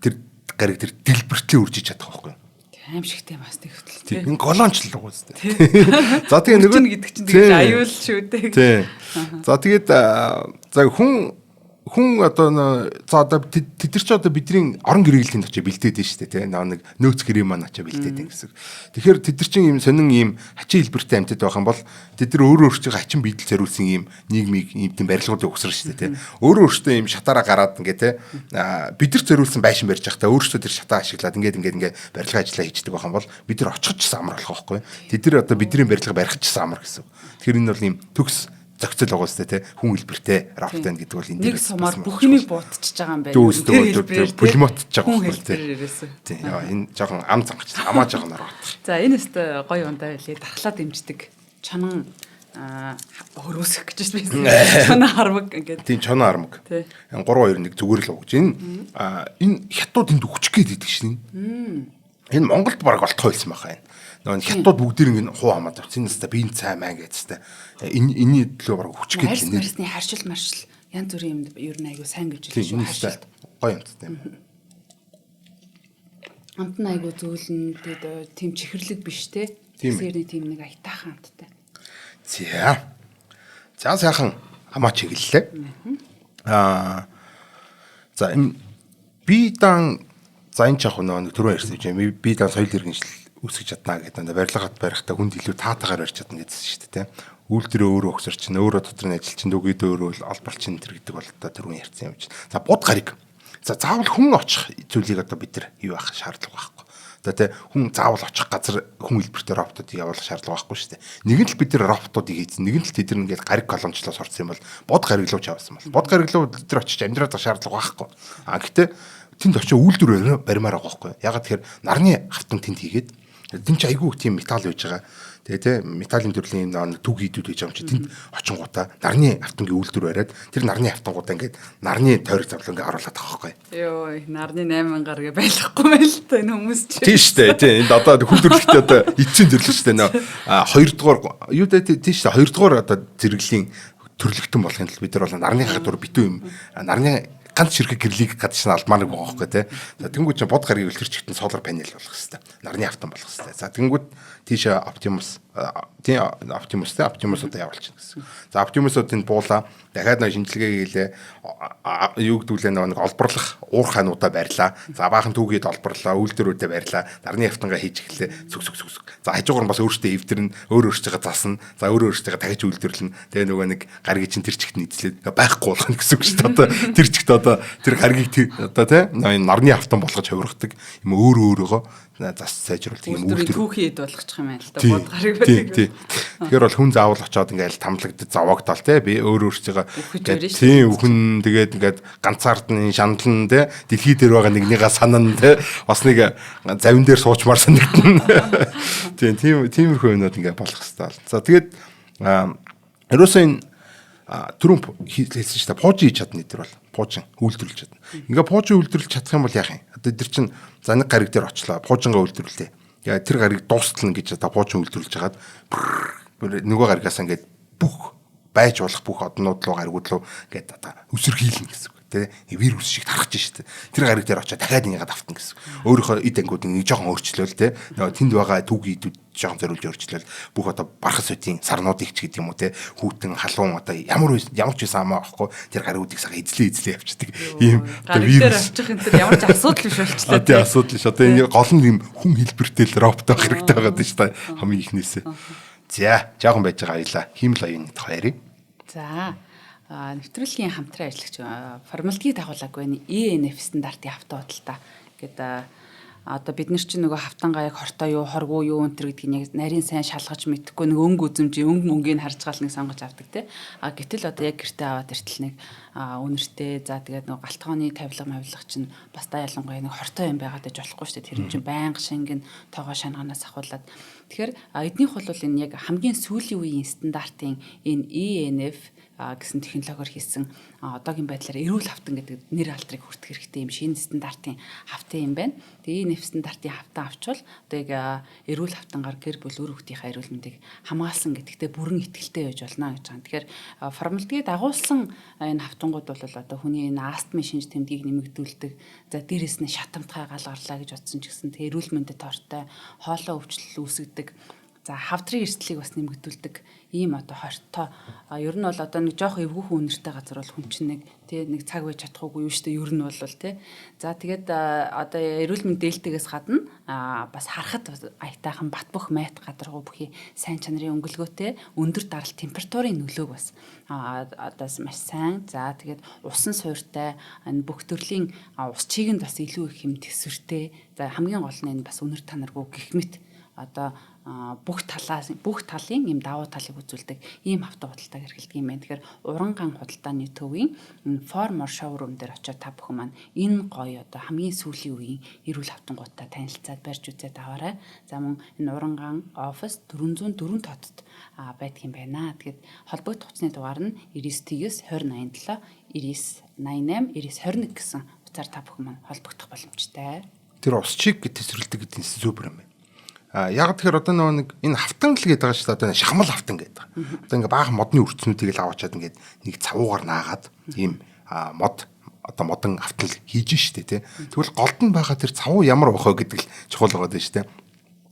тэр гариг тэр дэлбэртлээ үржиж чадах байхгүй юу? Аимшигтэй бас тэгвэл тийм. Энэ колончлал уу үстэй. За тэгээ нөгөө гэдэг чинь тэгж аюул шүү дээ. Тийм. За тэгээд за хүн одоо за одоо тэд нар ч одоо бидний орон гэрээлтэнд очиж бэлдээд байна шүү дээ тийм нэг нөөц гэрээ маань очиж бэлдээд байна гэсэн. Тэгэхээр тэд нар чинь ийм сонин ийм хачин хэлбэртэй амьтад байх юм бол тэд нар өөрөө өөрсдөө хачин биедэл зориулсан ийм нийгмийг ийм тийм барилгуудыг өгсөрнө шүү дээ тийм. Өөрөө өөрсдөө ийм шатаараа гараад ингээ тийм бид нар зориулсан байшин барьж байхдаа өөрсдөө тэр шатаа ашиглаад ингээ барилга ажиллаа хийдэг байх юм бол бид нар очихчсан амар болох байхгүй. Тэд нар одоо бидний барилга барихчсан амар гэсэн. Тэгэхээр энэ бол ийм төгс зохицол байгаа үстэй те хүн хэлбэртэй робот байна гэдэг бол энэ нэг сумаар бүх юмыг буутчихж байгаа юм байна. Тэр пулемотж байгаа юм те. Тийм энэ жоохон ам зангач амаа жоохон робот. За энэ өстө гоё ундаа байлээ дархлаа дэмждэг чонон хөрөөсөх гэж байсан. Чонон хармаг ингээд. Тийм чонон хармаг. 3-2-1 зүгээр л өгч энэ хятад энд өгч гээд идэг шин. Энэ Монголд баг олдох байсан байхаа энэ. Нөгөө хятад бүгдээр ингэ хуу хамаад авчихсан. Энэ биеийн цай маа гэдэгтэй. Энийний төлөө баг өгч гээд байна. Марсны харшил янз бүрийн юмд ер нь айгу сайн гэж хэлж шүү. Харшилт гоё юмтай. Амт нь айгу зөөлн тэгээд тийм чихэрлэг биш те. Сэрний тийм нэг аятайхан амттай. За сайхан хамаа чиглэлээ. За энэ би дан за энэ жах нэг түрүү ярьсан юм. Би дан соёл иргэншил үсгэж чадна гэдэг. Барилгаад барихтаа хүнд илүү таатагаар барьж чадна гэсэн шүү дээ. Үйлдвэрээ өөрөө өгсөр чинь өөрөө дотор нь ажил чинь дөгөөдөө өөрөө олбор чинь тэр гэдэг бол одоо түрүүн ярьсан юм чинь. За бод гариг. За заавал хүн очих зүйлийг одоо бид нар юу авах шаардлага байхгүй. Одоо тэ хүн заавал очих газар хүн хэлбэртэй роботуудыг явуулах шаардлага байхгүй шүү дээ. Нэг нь л бид нар роботуудыг хийсэн. Нэг нь л тэд нар ингээд гариг колончлоос орсон юм бол бод гариг руу чавсан бол. Бод гариг руу бид нар очиж амьдраад шаардлага байхгүй. Гэхдээ тэнд очиж үйлдвэр баримаар байгаа байхгүй. Ягаад тэгэхээр нарны автан тэнд хийгээд тэнд чи айгүй тийм металл байж байгаа. Тэгээ тэ металлын төрлийн түг хийдүүд гэж байгаа юм чи тэнд очингуудаа нарны автангийн үйлдвэр бариад тэр нарны автангуудаа ингээд нарны тойрог завлаа ингээд оруулаад байгаа байхгүй. Йоо нарны 8 гараг байхгүй байл та энэ хүмүүс чи. Тийм шүү дээ тийм энд одоо хүндрэлтэй одоо эцсийн зэрлэг шүү дээ нөө 2 дугаар юу дээ тийм шүү дээ 2 дугаар одоо зэрэглийн төрлөختөн болохын тулд бид нар бол нарны хадвар битүү юм нарны ганц ширхэг гэрлийг гадаг чинь алмаар нэг байгаа байхгүй тий. За тэнгууд чинь бод гарыг өлтөр чигтэн солар панел болох хэвээр. Нарны автан болох хэвээр. За тэнгууд тийш Optimus одоо явуулчихна гэсэн. За Optimus-уудын буула дахиад нэг шинжилгээ хийлээ. Юу гэдүүлээ нэг олборлох уур хануудаа барьлаа. За баахан түүгээд олборлоо, үйлдвэрүүдэд барьлаа. Нарны автангаа хийж эхэллээ. Сүг. За хажуугаар нь бас өөртөө эвдэрнэ, өөртөө засна. За өөртөө дахиж үйлдвэрлэнэ. Тэгээ нөгөө нэг гаргийг чинь тэр чигт нийцлээд байхгүй болгоно гэсэн үг шүү дээ. Одоо тэр чигт одоо тэр гаргийг одоо тий нарны автан болгож хувиргадаг юм өөрөөгөө зас сайжруулдаг юм үйлдвэрийн түүхий хэд болгочих юм байна л да бод гарыг байдаг. Тэгэхээр бол хүн заавал очоод ингээл тамлагдаж заваагдаал тий би өөрөөсөө тийм үхэн тэгээд ингээд ганцаард нь шаналн тий дэлхий дээр байгаа нэгнийгээ санана тий бас нэг завин дээр суучмаар санагдана. Тиймэрхүү юмнууд ингээд болох хэвээр. За тэгээд ерөөсөө энэ түрүүн хэлсэн шүү дээ пуужи хийж чадна эдгээр бол пуужин үйлдвэрлэж чадна. Ингээ пуужи үйлдвэрлэж чадах юм бол яах юм? Одоо эдгээр чинь за нэг гариг дээр очлоо пуужингаа үйлдвэрлэлээ. Яа тэр гариг дуустална гэж одоо пуужин үйлдвэрлэж хагаад нөгөө гаригаас ингээд бүх байж болох бүх однууд руу гаригуд руу ингээд одоо өсөрхийлнэ гэсэн үг. Тэ вирус шиг тархаж штэ. Тэр гариг дээр очиод дахиад нэгээд автна гэсэн. Өөрийнхөө эд ангиуд нэг жоохон өөрчлөөл тэ. Нөгөө тэнд байгаа түүхийдүүд жоохон зориулж өөрчлөөл бүх одоо бархас үтийн сарнуудыг ч гэдэг юм уу тэ. Хүүтэн халуун одоо ямар ч байсан амаа авахгүй тэр гаригуудыг сага эзлээ явчихдаг. Ийм одоо вирус очих энэ тэр ямар ч асуудал биш болчихлоо. Одоо асуудал биш. Одоо энэ гол нь юм хүн хэлбэртэй л робот байх хэрэгтэй байгаа даа штэ. Хамгийн ихнээсээ. За жоохон байж байгаа аялаа. Химэл оюуны тухай ярив. За нэвтрүүлгийн хамтран ажиллагч формалдгийг дагуулаагүй ENF стандартын хавтаа бодлоо гэдэг одоо бид нар чинь нөгөө хавтангаа яг хортой юу хоргүй юу энэ гэдгийг яг нарийн сайн шалгаж мэдэхгүй нэг өнгө үзэмжийн өнгөнийг харж гал нэг сонгож авдаг те гэтэл одоо яг гэртээ аваад иртэл нэг үнэртэй за тэгээд нөгөө галтгооны тавилга чинь бас та ялангуяа нэг хортой юм байгаад байж болохгүй шүү дээ тэр чинь байнга шингэн тоогоо шанганаас ахуулаад тэгэхээр эднийх бол энэ яг хамгийн сүүлийн үеийн стандартын энэ ENF гэсэн технологиор хийсэн одоогийн байдлаар эрүүл хавтан гэдэг нэр алдрыг хүртэх хэрэгтэй юм шинэ стандартын хавтан юм байна. Тэгээ энэ стандартын хавтан авчвал одоо яг эрүүл хавтангаар гэр бүл үр хүүхдийнхээ эрүүл мэндийг хамгаалсан гэдэгтээ бүрэн итгэлтэй байж болно гэж байна. Тэгэхээр формалдгийг дагуулсан энэ хавтангууд бол одоо хүний энэ астмын шинж тэмдгийг нэмэгдүүлдэг. За дээрэс нь шатамтгай галгарлаа гэж бодсон ч гэсэн тэгээ эрүүл мэндэд тортой хоолой өвчлөл үүсгдэг. За хавдрын эрсдлийг бас нэмэгдүүлдэг ийм одоо хортой ер нь бол одоо нэг жоох эвгүйхэн үнэртэй газар бол хүн чинь нэг цаг байж чадахгүй юу шүү дээ ер нь бол тий. За тэгээд одоо эрүүл мэндийн дээлтээс гадна бас харахад аятайхан бат бөх майт гадаргуу бүхий сайн чанарын өнгөлгөөтэй өндөр даралт температурын нөлөөг бас одоо маш сайн. За тэгээд усан суурьтай бүх төрлийн ус чигэнд бас илүү их юм төсвөртэй. За хамгийн гол нь энэ бас өнөр танаргүй гэх мэт одоо бүх талын юм давуу талыг үзүүлдэг ийм авто худалдааг эрхэлдэг юм байна. Тэгэхээр уранган худалдааны төвийн формор шоурум дээр очиод та бүхэн маань энэ гоё одоо хамгийн сүүлийн үеийн эрүүл хавтангуудтай танилцаад барьж үзээд аваарай. За мөн энэ уранган офис 404 тотод байдаг юм байна. Тэгээд холбогдох утасны дугаар нь 99 2087 9988 9921 гэсэн утсаар та бүхэн маань холбогдох боломжтой. Тэр ус чиг төсвөрлөдөг гэдэг нь супер юм байна. Яг тэгэхээр одоо нэг энэ хавтан л гэдэг байгаа шүү дээ. Одоо шахмал хавтан гэдэг. Одоо ингээ баахан модны өрцнүүдийг л аваачаад ингээд нэг цавуугаар наагаад ийм мод одоо модон хавтан хийж штэ тий. Тэгвэл голд нь байгаа тэр цавуу ямар бохоо гэдэг л чухал байгаа дээ штэ.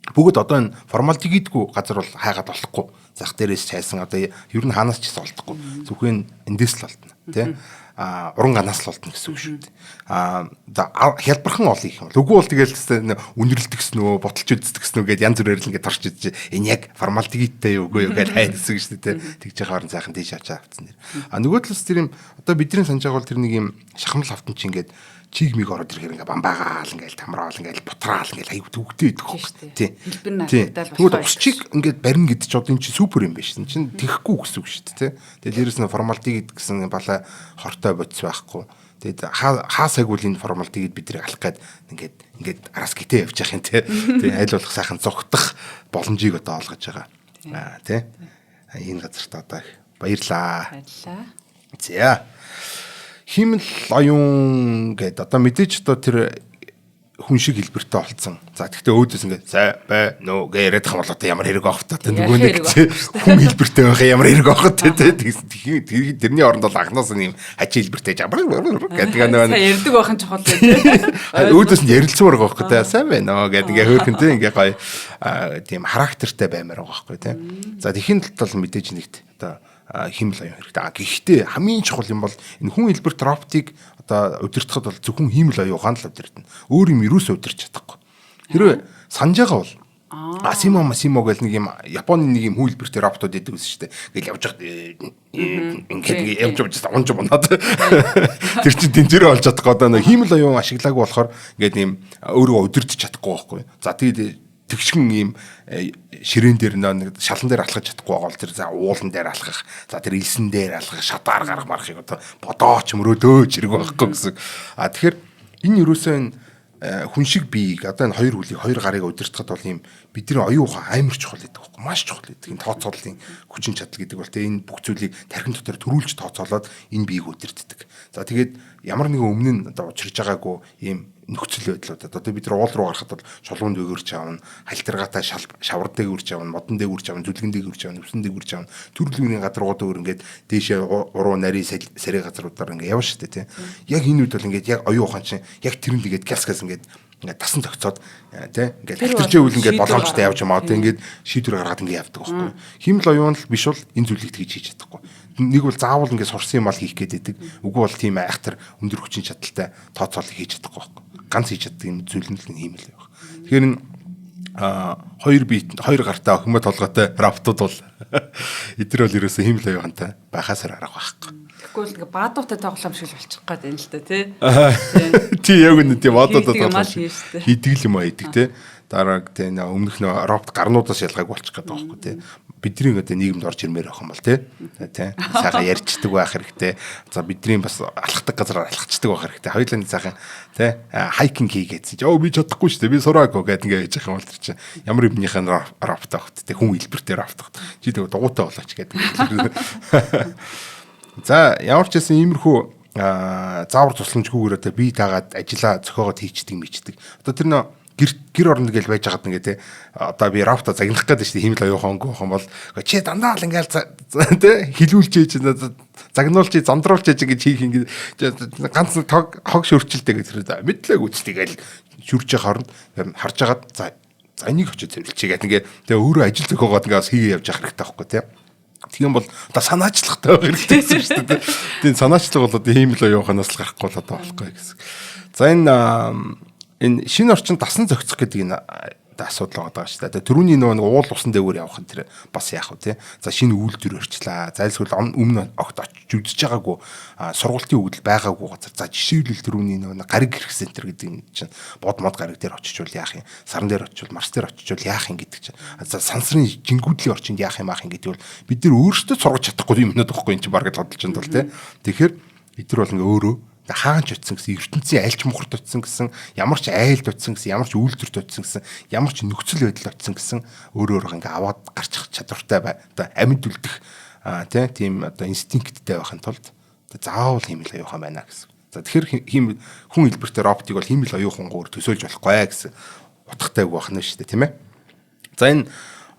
Бүгд одоо энэ формалдигийдгүй газар бол хайгаад болохгүй. Зах дээрээс чайсан одоо ер нь хаанаас ч гэсэн олдохгүй. Зөвхөн эндээс л олдно тий. Уран ганаас л олдно гэсэн үг шүү дээ. Хялбархан ол их юм. Үгүй бол тэгэл үнэрлэлтгсэн нөө, боталж үзтгсэн нөө гэдээ янз бүрээр л ингээд тарч үзэж энэ яг формалдигиттэй юу үгүй юу гэж хайдсан шүү дээ. Тэгж яхаар сайхан тийш авчаа авцсан нэр. Нөгөө талаас тэр юм одоо бидний санаж байгаа бол тэр нэг юм шахмал автан чи ингээд чиг миг ороод ирэхээр ингээ бамбаагаал ингээл тамраал ингээл бутраал ингээл аяг төвгтэй идэх хөөх. Тий. Хэлбэр наадтал бас. Ус чиг ингээд барина гэдэг чи одоо энэ чи супер юм биш. Чин тэхгүй гэсэн үг шүү дээ. Тэгээд дээрэс нь формалдигид гэсэн бала хортой бодис байхгүй. Тэгээд хаасайг үл энэ формалдигид бидний алах гээд ингээд араас гитээ явж явах юм тий. Тэгээд аль болох сайхан зогтох боломжийг одоо олгож байгаа. Тий. Энэ газарт одоо баярлаа. Баярлаа. За. Химэл оюун гэдэг одоо мэдээж одоо тэр хүн шиг хэлбэртэй болцсон. За тэгтээ өөдөөс ингээд сайн байна уу гэж яриад байгаа бол одоо ямар хэрэг авах та нөгөө нэг хүн хэлбэртэй байхаа ямар хэрэг авах та тэрний оронд бол анханаас нь юм хажи хэлбэртэй жамбар гэдэг нэг ярьдаг байхын чухал гэдэг. Өөдөөс нь ярилцсан байгаа байхгүй те сайн байна уу гэдэг ингээд хөөрхөнтэй ингээд гоё тийм характертай баймаар байгаа байхгүй те. За тэхийн талд бол мэдээж нэгт одоо химэл аюун хэрэгтэй. Гэхдээ хамгийн чухал юм бол энэ хүн хэлбэрт роботыг одоо удирдахад бол зөвхөн химэл аюухан л удирдана. Өөр юм юусоо удирч чадахгүй. Хэрвээ санаж байгаа бол Масимо гэл нэг юм Японы нэг юм хүн хэлбэртэй роботууд идэв гэсэн шүү дээ. Ингээл явж ингээд явж унж унаад. Тэр чинь тэнцэрээ олж чадахгүй одоо нэг химэл аюун ашиглаагүй болохоор ингээд юм өөрөө удирч чадахгүй байхгүй. За тэгээд тэгшгэн ийм ширээн дээр нэг шалан дээр алхаж чадахгүй байгаа бол тэр за уулан дээр алхах, за тэр элсэн дээр алхах, шатаар гарах мархыг одоо бодооч мөрөөдөөч хэрэг байхгүй гэсэн. Тэгэхээр энэ юусоо энэ хүн шиг биеийг одоо энэ хоёр хөлийг хоёр гарыг удирдахад бол ийм бидний оюун ухаан амар чухал гэдэг байхгүй маш чухал гэдэг. Энэ тооцооллын хүчин чадал гэдэг бол тэ энэ бүх зүйлийг тархин дотор төрүүлж тооцоолоод энэ биеийг удирддаг. За тэгээд ямар нэгэн өмнө нь одоо учрж байгаагүй ийм нөхцөл байдлуудад одоо бид нар уул руу гарахад бол шулуун дээгүүрч аавна, хальтаргаатай шавар дээгүүрч аавна, модон дээгүүрч аавна, зүлгэн дээгүүрч аавна, өвсөн дээгүүрч аавна. Төрөлмөрийн гадаргууд өөр ингээд дээшээ уруу нарийн сарийн газруудаар ингээд явна шүү дээ, тийм. Яг энэ үед бол ингээд яг оюун ухаан чинь яг тэрэн тэгээд галс ингээд тасан зөгцөөд тий ингээд хальтарч ивэл ингээд боломжтой явж юмаа тий ингээд шийдвэр гаргаад ингээд явдаг байхгүй. Химэл оюун л биш бол энэ зүйлийг тэгж хийж чадахгүй. Нэг бол заавал ингээд сурсан юм ал хийх гээд байдаг. Үгүй бол тийм айхтар өндөр хүчин чадалтай тооцоолыг хийж чадахгүй байхгүй. Ганц хийж чаддаг юм зүйл нь л химэл байх. Тэгэхээр энэ хоёр гартаа охимоо толгойтой роботууд бол эдгээр бол ерөөсөө химэл оюунтай байхасаар арга байхгүй. Тэгвэл ингээ баадуутай тоглоом шиг болчих гээд байна л да тий. Тий яг үнэ тийм баадуутай тоглоом хийдэг юм аа хийдэг тий. Дараа тий өмнөх нөө робот гарнуудаас ялгааг болчих гээд байгаа байхгүй тий. Бидний одоо нийгэмд орж ирмээр байх юм бол тий. Сайхан ярьцдаг байх хэрэгтэй. За бидний бас алхдаг газараар алхацдаг байх хэрэгтэй. Хоёулаа сайхан тий хайкинг хийгээдсэн. Оо би чадахгүй шүү дээ. Би сураагүй гэдэг ингээ хийж байгаа юм бол тэр чинь ямар юмнийхэн робот авахт тий хүн хэлбэртэй робот авахт. Чи тэгээ дугуйтай болооч гэдэг. За ямар ч гэсэн иймэрхүү заавар тусламжгүйгээр одоо бие таагаад ажиллаа зохиогоод хийчдэг мичдэг. Одоо тэр нөө гэр орнд гэл байж байгаад ингээ те одоо би робото загнах гэдэг чинь химэл оюухангүй юм бол чи дандаа л ингээл те хилүүлж ээж загнуулж зондруулж ээж гэж хийх ингээ ганц хог шөрчилтэй гэж тэр мэдлэг үстэйгээл шүрж хооронд харж агаад за энийг очиж цэвэрлчихээ гэдэг ингээ тэгээ өөрөө ажил зохиогоод ингээ бас хийгээ явж явах хэрэгтэй байхгүй те. Тийм бол одоо санаачлагтай байх хэрэгтэй шүү дээ. Тийм санаачлаг бол одоо ийм л оюуханаас л гарахгүй л одоо болохгүй гэсэн. За энэ шинэ орчинд дасан зохицох гэдэг энэ асуудал байгаа шүү дээ. Төрөүний нөгөө уул усан дээгүүр явах нь тэр бас яах вэ те. За шинэ үйлдвэр өрчлээ. Зайлсгүй өмнө огт очиж үзэж байгаагүй сургалтын өгдөл байгаагүй газар. За жишээлбэл төрөүний нөгөө гариг хэрэг центр гэдэг юм чинь бод мод гариг дээр очичвол яах юм. Саран дээр очичвол марс дээр очичвол яах юм гэдэг чинь. За сансрын жингүүдлийн орчинд яах юм гэдэг бол бид нар өөрсдөө сургаж чадахгүй юм надад байхгүй юм чинь бараг л бодолж байна л те. Тэгэхээр эдгээр бол ингээ өөрөө хаанч утсан гэсэн ертөнцийн айлч мухарт утсан гэсэн ямар ч айлд утсан гэсэн ямар ч үйлдвэрт утсан гэсэн ямар ч нөхцөл байдал утсан гэсэн өөрөө ингээ аваад гарчих чадвартай бай. Одоо амьд үлдэх тийм одоо инстинкттэй байхын тулд заавал химэл оюухан байна гэсэн. За тэгэхээр хүн хэлбэртэй роботыг бол химэл оюухангуур төсөөлж болохгүй гэсэн утгатай үг байна шүү дээ тийм ээ. За энэ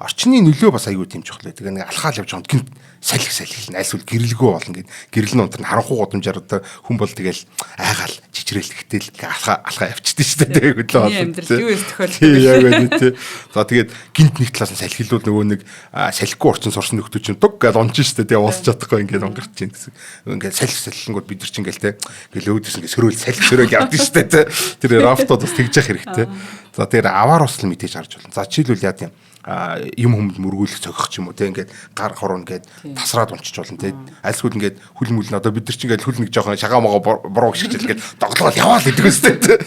орчны нөлөө бас аягүй тийм чухал байдаг. Нэг алхаал явж байгаа гинт салхилна. Альсвал гэрэлгүй болно гэд. Гэрэл нь унтар харанхуй гудамжаар одоо хүн бол тэгэл айгаал чичрээл ихтэл алхаа явчихдээ шүү дээ. Хөдлөө болно. Амьдрал юу юм тохиолдол. Яг байна тий. За тэгээд гинт нэг талаас нь салхилуул нөгөө нэг салхигүй орчин сурсан нөхдөд чинь дуг гэж унж шүү дээ. Тэгээ уусч чадахгүй ингээд унгарч чинь гэсэн. Ингээд салхилангууд бид нар чинь ингээл тий. Ингээл өөдөөс ингээд сөрөөл явдаг шүү дээ. Тэр рафтод бас тэгж явах хэрэгтэй. За тэгээд аваар усл мэдээж харж болно. За жишээлбэл яа тийм юм хүмд мөргүүлэх цогох ч юм уу те ингээд гар хорон ингээд тасраад унчиж болно те альсгууд ингээд хүл мүлн одоо бид нар ч ингээд хүл нэг жоохон шагаамаа буруу гიშгэж ингээд доглоод яваал гэдэг үстэй те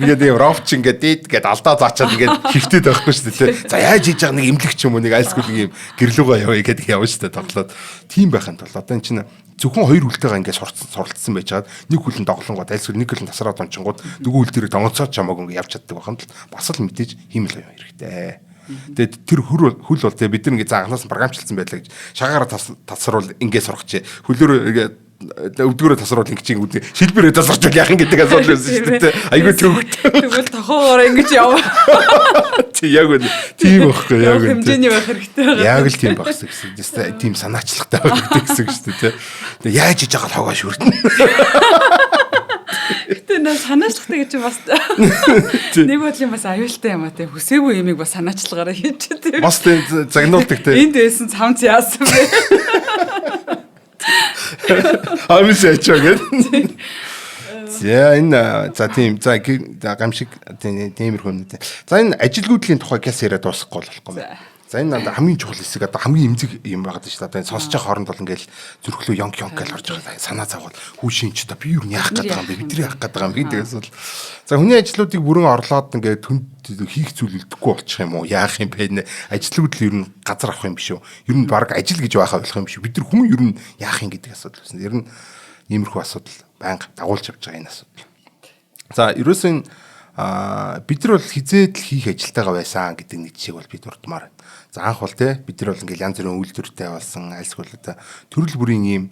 ингээд юм ровч ингээд дээд ингээд алдаа заачаад ингээд хөвтөд байхгүй шүү дээ те за яаж хийж байгаа нэг имлэг ч юм уу нэг альсгууд нэг юм гэрлүүгээ явъя гэдэг явна шүү дээ доглоод тийм байхын тулд одоо энэ чинь зөвхөн хоёр хүлтэйгээ ингээд суралцсан байж хаад нэг хүлэн доглонгод альсгүй нэг хүлэн тасраад ончингууд нөгөө хүл дээр тонцоод чамаагүй ингээд явж чаддаг байхын тулд бас л мэдээж хиймэл оюун хэрэгтэй. Тэгээд тэр хөл бол бид нар ингээд анханаас нь програмчлсан байлаа гэж шагаараа тасруул ингээд сурах чи хөлөөр өвдгөрөө тасруулах ингэж үүд шилбэрээ тасарч яах юм гэдэг асуудал байсан шүү дээ. Айгүй төвөгтэй. Тэгвэл тохоогоор ингэж яваа. Яг үл тийм байхгүй яг үл. Хэмжээний байх хэрэгтэй байгаа. Яг л тийм багс гэсэн. Тэстэй тийм санаачлагтай байдаг гэсэн шүү дээ. Тэгээ яаж хийж байгаа хогоо шүртэн. Гэтэ наа санаачлагтай гэж бас нэг бодлын бас аюултай юм а тийм хүсээгүй юмыг бас санаачлагаараа хийчихэ тийм. Бас тийм загнуулдаг тийм. Энд байсан цамц яасан бэ? Амис ячаа гэдэг. За энэ за тийм за гамшиг тиймэрхүү юм. За энэ ажилгүйдлийн тухай гэс яриад дуусахгүй болохгүй юм. За энэ хамгийн чухал хэсэг одоо хамгийн эмзэг юм байгаа шүү дээ. Одоо энэ сонсож байгаа хооронд бол ингээл зүрхлөө ёнк гэж орж байгаа. Санаа зовоод хүүшин ч одоо би юу яах гээд байгаа юм бэ? Бид нар яах гээд байгаа юм бэ гэдэг асуул. За хүний ажлуудыг бүрэн орлоод ингээд түнд хийх зүйл үлдэхгүй болчих юм уу? Яах юм бэ? Ажлууд л ер нь газар авах юм биш үү? Ер нь баг ажил гэж байхаа болох юм биш үү? Бид нар хүн ер нь яах юм гэдэг асуудал байсан. Ер нь иймэрхүү асуудал байнга дагуулж явж байгаа энэ асуудал. За ерөөсөө бид нар бол хизээд л хийх ажилтайгаа байсан гэдэг нэг жишээг бол бид дурдмаар байна. За анх бол бид нар бол ингээл янз бүрийн үйлдвэртэй болсон альсгүй л одоо төрөл бүрийн ийм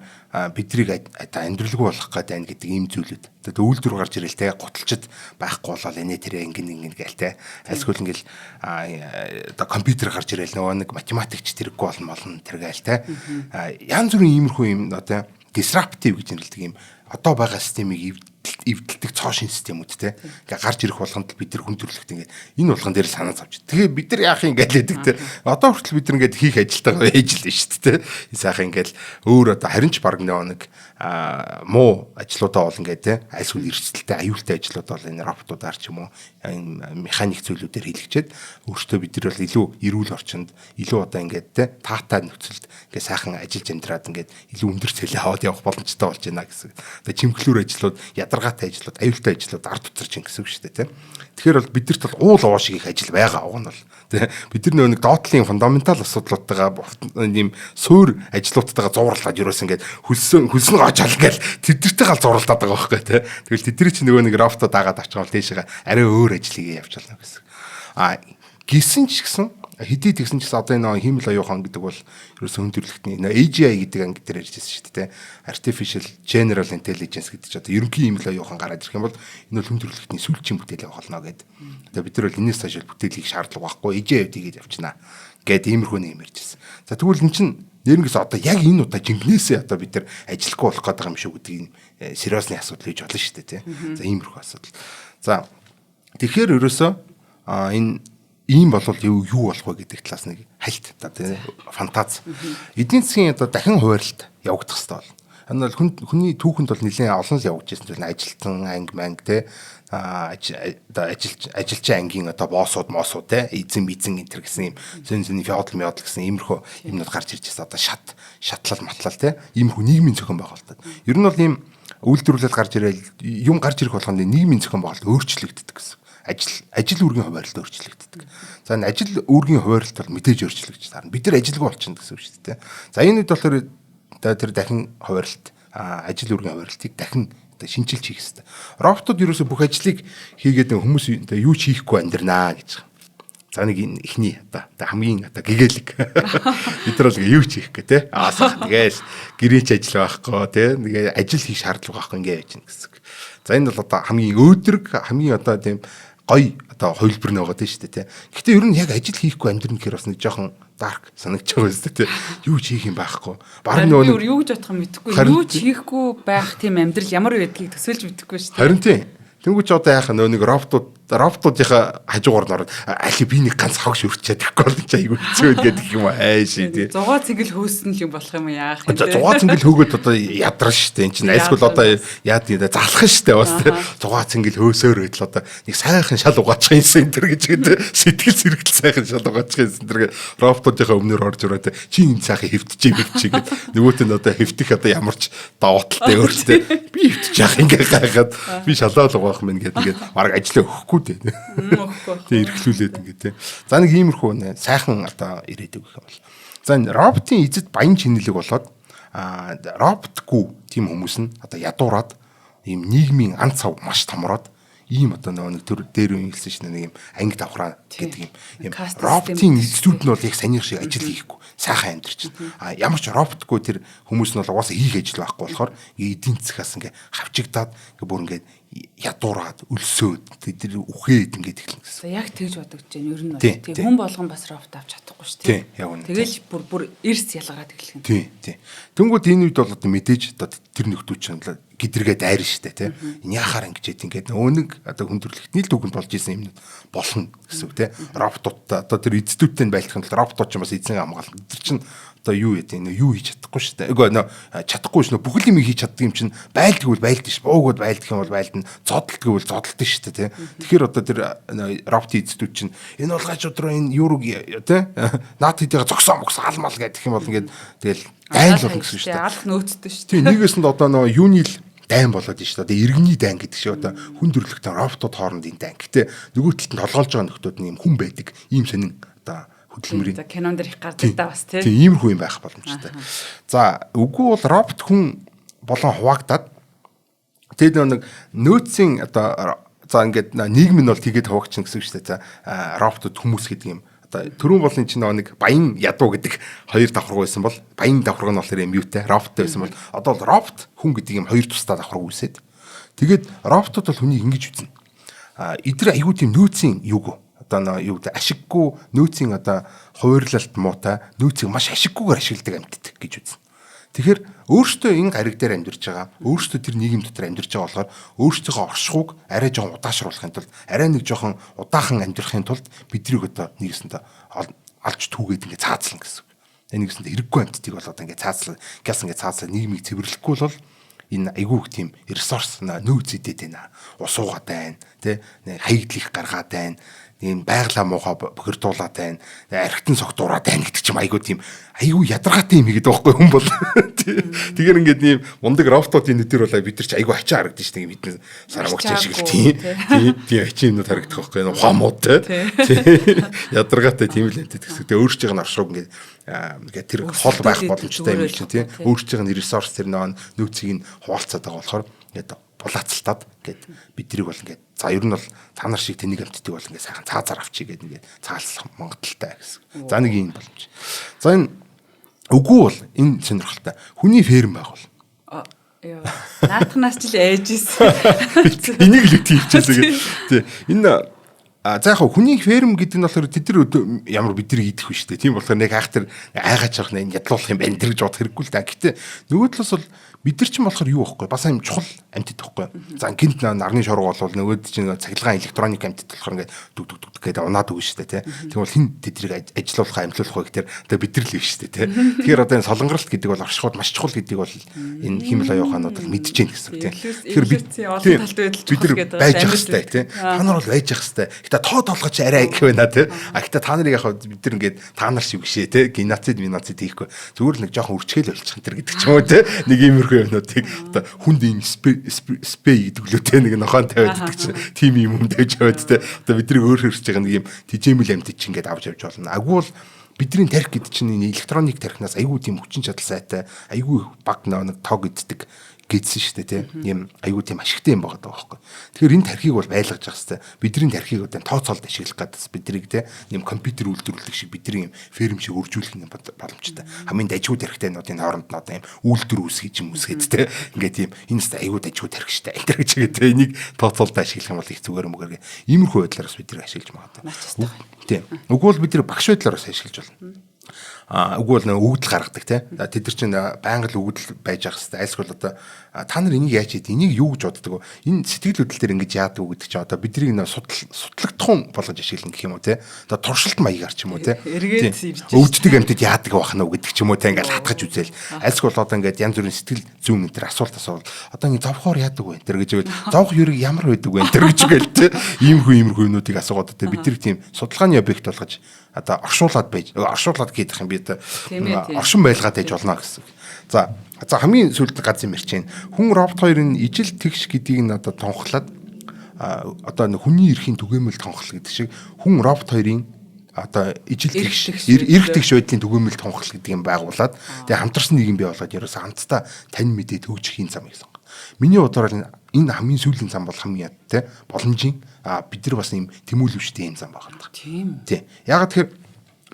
бидрийг амьдралгүй болох гэдэг ань гэдэг ийм зүйлүүд. Одоо үйлдвэр гарч ирэл те готолчд байхгүй болол энэ тэрэ ингэн гээл те альсгүй л ингээл одоо компьютер гарч ирэл нөгөө нэг математикч тэрэггүй болно тэргээл те янз бүрийн иймэрхүү юм одоо disruptive гэж нэрлэдэг юм одоо байгаа системийг эвдэлдэг цоо шин системүүд те ингээ гарч ирэх болгонд бид нар хүн төрөлхт ингээ энэ болгон дээр санаа зовж. Тэгээ бид нар яах юм гэлээдэг те одоо хүртэл бид нар ингээ хийх ажилтайгаа ээж л шүү дээ те сайхан ингээл өөр одоо харин ч баг нэг муу ажлуудаа бол ингээ те айлсгүй эрсдэлтэй аюултай ажлуудаа бол энэ роботуудаар ч юм уу механик зүйлүүдээр хийлгчээд өөртөө бид нар бол илүү эрүүл орчинд илүү одоо ингээ те таатай нөхцөлд ингээ сайхан ажиллаж амьдраад ингээ илүү өндөр цалин аваад явах боломжтой болж байна гэсэн. Одоо чимхлүүр ажлууд ядаргаатай ажлууд, аюултай ажлууд ард утарч ингэсэн үг шүү дээ, тийм. Тэгэхээр бол бидэрт бол уул уушиг их ажил байгаа уг нь бол тийм. Бид нар нэг доотлын фундаментал асуудлуудтайгаа ийм суур ажлуудтайгаа зурлаад ерөөс ингээд хөлсөн гоочаал ингээл тэдэртэйгээ зурлаад байгаа байхгүй тийм. Тэгэл тэдний чинь нөгөө нэг роботоо дагаад авчихвал дээшээ арай өөр ажлыг явж болно гэсэн. Гисэн ч гэсэн хэдий тэгсэн ч гэсэн одоо энэ хиймэл оюухан гэдэг бол ерөөсөө өндөрлөгтний AGI гэдэг анги дээр ярьжсэн шүү дээ. Artificial General Intelligence гэдэг чинь одоо ерөнхий хиймэл оюухан гараад ирэх юм бол энэ бол өндөрлөгтний сүүлчийн бүтээл болно гэдэг. Одоо бид нар бол энэс хойш бүтээлийг шаардлага байхгүй AGI хийгээд явчихна гэдэг иймэрхүү юм ярьжсэн. За тэгвэл эн чинь нэрнгэс одоо яг энэ удаа жингнээсээ одоо бид нар ажилгүй болох гэдэг юм шүү гэдэг энэ сериосны асуудал хийж болно шүү дээ тийм. За иймэрхүү асуудал. За тэгэхээр ерөөсөө энэ ийм болвол юу болох вэ гэдэг талаас нэг хальт одоо тийм фантаз. Эдийн засгийн одоо дахин хуваарлалт явагдах хэрэгтэй бол. Энэ бол хүний түүхэнд бол нэлээд олон л явагдаж байсан зүйл ажилтан анги манг те ажилч ангийн одоо боосууд моосууд те эзэн энэ төр гэсэн юм зэн феодал гэсэн иймэрхүү юмнууд гарч ирж байсан. Одоо шатлал матлал те иймэрхүү нийгмийн зохион байгуулалт. Ер нь бол ийм үйлдвэрлэл гарч ирээл юм гарч ирэх болгонд нийгмийн зохион байгуулалт өөрчлөгддөг гэсэн. Ажил үүргийн хуваарлалт өөрчлөгддөг. За энэ ажил үүргийн хуваарлалт бол мэдээж өөрчлөгдөж таарна. Бид нар ажилгүй болчихно гэсэн үг шүү дээ. За энэ үед болохоор тэр дахин хуваарлалт ажил үүргийн хуваарлалтыг дахин шинжилж хийх хэрэгтэй. Роботууд ерөөсөө бүх ажлыг хийгээд хүмүүс юу ч хийхгүй амьдрнаа гэж. За нэг ихний одоо хамгийн одоо гэгээлэг. Бид нар бол юу ч хийхгүй те. Тэгэл гэрээч ажил байхгүй те. Тэгээ ажил хийх шаардлага байхгүй ингээ яж гэнэ гэсэн. За энэ бол одоо хамгийн өөдрөг хамгийн одоо тийм гоё одоо хувилбар нэг байгаа тийм шүү дээ тийм. Гэхдээ ер нь яг ажил хийхгүй амьдрын гэхээр бас нэг жоохон дарк санагдаж байгаа юм тийм. Юу ч хийх юм байхгүй. Бараг нөгөө юу гэж бодох юм мэдэхгүй. Юу ч хийхгүй байх тийм амьдрал ямар байдгийг төсөөлж мэдэхгүй шүү дээ. Харин тийм. Тэнгүүч одоо яхаа нөгөө нэг роботуудынхаа хажуугаар нь ороод ахи би нэг ганц хог шүрчээд ихгүй бол чи айгүй хэцүү гэдэг юм ааш тий. Зугаа цэнгэл хөөсөн л юм болох юм яах юм. Зугаа цэнгэл хөөгд одоо ядраа штэ эн чинь айсгул одоо яа тийм залах штэ бас тий. Зугаа цэнгэл хөөсөөр идэл одоо нэг сайхан шал угаачих юмсан энэ төр гэж сэтгэл зэрэгтэл сайхан шал угаачих юмсан тэр роботуудынхаа өмнөр орж ирээд чи энэ сайхан хэвтчихээ гэд нөгөөт нь одоо хэвтэх одоо ямарч давааталтай өөрчтэй би хэвтчих яах ингээ гайхаад би шалаад угаах мэн гэдэг баг ажлаа өгөхгүй дээ. Тэг эрхлүүлээд ингээ тий. За нэг иймэрхүү сайхан одоо ирээдүг гэх юм бол. За роботын эзэд баян чинэлэг болоод роботгүй тийм хүмүүс нь одоо ядуураад ийм нийгмийн ан цав маш томроод ийм одоо нэг төр дээр үе хэлсэн шнэ нэг юм анги давхраа гэдэг юм Каст роботын эцсүүд нь бол яг санийх шиг ажил хийхгүй сайхан амьдарч байна. Ямар ч роботгүй тэр хүмүүс нь бол угаасаа хийх ажил байхгүй болохоор эдийн засгаас ингээ хавчигдаад ингээ бүр ингээ ядуураад өлсөөд тэр үхээд ингээд эхэлнэ гэсэн. Яг тэгж бодогдож байна. Ер нь бол тийм хүн болгон бас робот авч чадахгүй шүү дээ. Яг үнэ. Тэгэл бүр эрс ялгараад эхлэх юм. Тийм. Тэнгүүд энэ үед бол одоо мэдээж одоо тэр нөхдүүд чинь гидэргээд айрна штэ тий. Энэ яхаар ингэж ингээд өөнийг одоо хүндрэлтний л дүгэнд болж исэн юмнууд болно гэсэн үг тий. Роботууд одоо тэр эцдүүдтэй байлдахын тулд роботууд ч бас эзэн хамгаална. Тэр чинь одоо юу яа юу хийж чадахгүй шүү дээ. Эгаа чадахгүй шүү. Бүх юм хийж чаддаг юм чинь байлддаг бол байлддаг ш. Буугууд байлдах юм бол байлдана. Зодтолдог бол зодтолдог шүү дээ. Тэгэхээр одоо тэр роботын эзэдүүд чинь энэ бол гаж өдрөө энэ юурыг тий наад хэдийгээ зогсоо мөкс алмал гэдэг юм бол ингээд тэгэл дайл болно гэсэн шүү дээ. Алх нөөцдөг шүү дээ. Тий нэгээс нь одоо нөгөө юуны л дайн болоод нь шүү дээ. Одоо иргэний дайн гэдэг шиг одоо хүн төрөлхтөн роботууд хоорондын дайн. Гэтэ нөгөө талд нь толгоолж байгаа нөхдүүд нь юм хүн байдаг. Ийм сонин одоо хөдөлмөрийн. За кинон дэр их гардаг та бас тий. Тийм иймэрхүү юм байх боломжтой. За үгүй бол робот хүн болон хуваагдаад тэгээд нэг нөөцийн одоо за ингээд нийгэм нь бол тэгээд хуваагчин гэсэн үг шүү дээ. За роботууд хүмүүс гэдэг юм. Одоо түрүүн болын чинь нэг баян ядуу гэдэг хоёр давхаргуу байсан бол баян давхарга нь болохоор юм юутай роботтой байсан бол одоо бол робот хүн гэдэг юм хоёр тусдаа давхаргуу үсээд тэгээд роботууд бол хүнийг ингэж үзнэ. Эдгээр аюу тийм нөөцийн юуг одоо юу гэдэг ашиггүй нөөцийн одоо хуваарлалт муутай нөөцийг маш ашиггүйгээр ашигладаг амьтдаг гэж үзнэ. Тэгэхээр өөртөө энэ гариг дээр амьдарч байгаа өөртөө тэр нийгэм дотор амьдарч байгаа болохоор өөртөөхөө оршихуйг арай жоохон удаашруулахын тулд арай нэг жоохон удаахан амьдрахын тулд бидрийг одоо нэгэсэндээ алж түүгээд ингээд цаацлана гэсэн. Энэ нэгэсэндээ хэрэггүй амьтдыг бол одоо ингээд цаацлаа гяс ингээд цаацлаа нийгмийг цэвэрлэхгүй бол энэ айгүйх тийм ресурс нөөц идэт байна. Ус уугаад байна, тэ хаягдлыг гаргаад байна. Ийм байглаа муухай бохирдуулаад байна. Архитын согтуураад байна гэдэг чим айгүй тийм айгүй ядаргаатай юм хийгээд байгаа байхгүй хүн бол. Тэгэхээр ингээд ийм мундаг роботуудын нүдэр бол бид нар ч айгүй ачаа харагдаж штэ ийм хэдэн сарамгч шиг л тийм ачаа юмнууд харагдах байхгүй юу? Ухаамууд тийм ядаргаатай тийм л байдаг гэсэн. Тэгээ өөрсдийнх нь оршууг ингээд тэр хол байх боломжтой юм чинь тийм өөрсдийнх нь ресурс тэр нөөцийг нь хуваалцаад байгаа болохоор ингээд булаацалтаад ингээд бидрийг бол ингээд за ер нь бол та нар шиг тэнийг амттыг бол ингээд сайхан цаазаар авчий гэдэг ингээд цаалах Монголтай гэсэн. За нэг юм боломж. За энэ үгүй бол энэ сонирхолтой. Хүний ферм байгуул. Яа. Наатахнаас ч л ээж ийсэн. Энийг л хийчихсэн. Тий. Энэ за яг хүний ферм гэдэг нь болохоор тэд нар ямар бидрийг идэх вэ шүү дээ. Тийм болохоор нэг хайхтар айгаач явах нь ядлуулах юм байна тэр гэж бодох хэрэггүй л да. Гэтэ нөгөө талаас бол бид нар ч юм болохоор юу байхгүй бас юм чухал амьтад байхгүй. За гинт нарны шоргоо бол нөгөөд чинь цахилгаан электроник амьтад болохоор ингээд дүг гэдэг унаад өгнө шүү дээ. Тийм бол хин тэдрийг ажилуулах амьдлуулах вэ гэхээр одоо бид нар л биш шүү дээ. Тэгэхээр одоо энэ солонгоролт гэдэг бол оршихуд маш чухал гэдэг бол энэ химэл оюуханууд бол мэдж гэн гэсэн үг тийм. Тэгэхээр бид нар байж ах хэвээр тийм. Та нар бол байж ах хэвээр. Гэтэ тоод болгоч арай их байна тийм. Гэтэ та нарыг яг бид нар ингээд та нар шиг бишээ тийм. Геноцид хийхгүй. Зүгээр л нэг жоохон үрчгэл болчих энэ гэдэг ч юм уу тийм. Нэг иймэрхүү юмнуудыг одоо хүнд ийм спей гэдэг лөө те нэг нохоон тавиад гэдэг чинь тим юм тавьж аваад те одоо бидний өөр хөрсөж байгаа нэг юм тижэмэл амьд чинь ингээд авч явж болно. Аггүй бол бидний тарих гэдэг чинь энэ электроник тарихнаас айгүй тийм хүчин чадал сайтай айгүй баг нэг тог иддэг гэдсэн шүү дээ тийм ийм айгүй тийм ашигтай юм байгаа байхгүй. Тэгэхээр энэ тархийг бол байлгаж явах хэрэгтэй. Бидний тархийг одоо тооцоолд ашиглах гэдэг бидрийг тийм ийм компьютер үйлдвэрлэх шиг бидний ийм ферм шиг өржүүлэх юм боломжтой. Хамгийн дажгүй тархитайнуудын хооронд нь одоо ийм үйлдвэр үүсгэж юм үсгээд тийм ингээд тийм энэ айгүй дажгүй тархи шүү дээ. Энэ гэж тэгээд энийг тооцоолд ашиглах юм бол их зүгээр мөгөргөө. Иймэрхүү байдлаараас бидний ашиглаж магадгүй. Тийм. Үгүй бол бид нар багш байдлаараас ашиглаж болно. Үгүй бол өгдөл гаргадаг те. Тэд нар чинь байнга л өгдөл байж ах хэвээр айлсгол одоо та нар энийг яаж хийдэг энийг юу гэж боддог вэ? Энэ сэтгэл хөдлөл төр ингэж яадаг вэ гэдэг чинь одоо бидний судлагдахын болгож ашиглана гэх юм уу те. Одоо туршилт маягаар ч юм уу те. Өвддөг амьтад яадаг байх нь гэдэг ч юм уу те ингээл хатгаж үзээл. Айлсгол одоо ингээд янз бүрийн сэтгэл зүйн энэ төр асуулт асуувал одоо ингэ зовхоор яадаг вэ? Тэр гэж үйл зовх юурыг ямар байдаг вэ? Тэр гэж гээл те. Иймэрхүү юмнуудыг асуугаад одоо бид нар тийм судалгааны объект болгож одоо оршуулад хийх юм би оршин байлгаад байж болно гэсэн. За хамгийн сүүлд газар мэрч чинь хүн робот хоёрын ижил тэгш гэдгийг нь одоо тонхлоод одоо хүний эрхийн түгээмэл тонхол гэдэг шиг хүн робот хоёрын одоо ижил тэгш эрх тэгш байдлын түгээмэл тонхол гэдэг юм байгуулад тэгээ хамтарсан нийгэм бий болоод ерөөсө хамтдаа тань мэдээ төгжихийн зам гэсэн. Миний бодлоор энэ хамгийн сүүлийн зам бол хамгийн те боломжийн бид нар бас ийм тэмүүлвчтэй ийм зам байгаа даа. Тийм. Тий. Ягаад тэгэхээр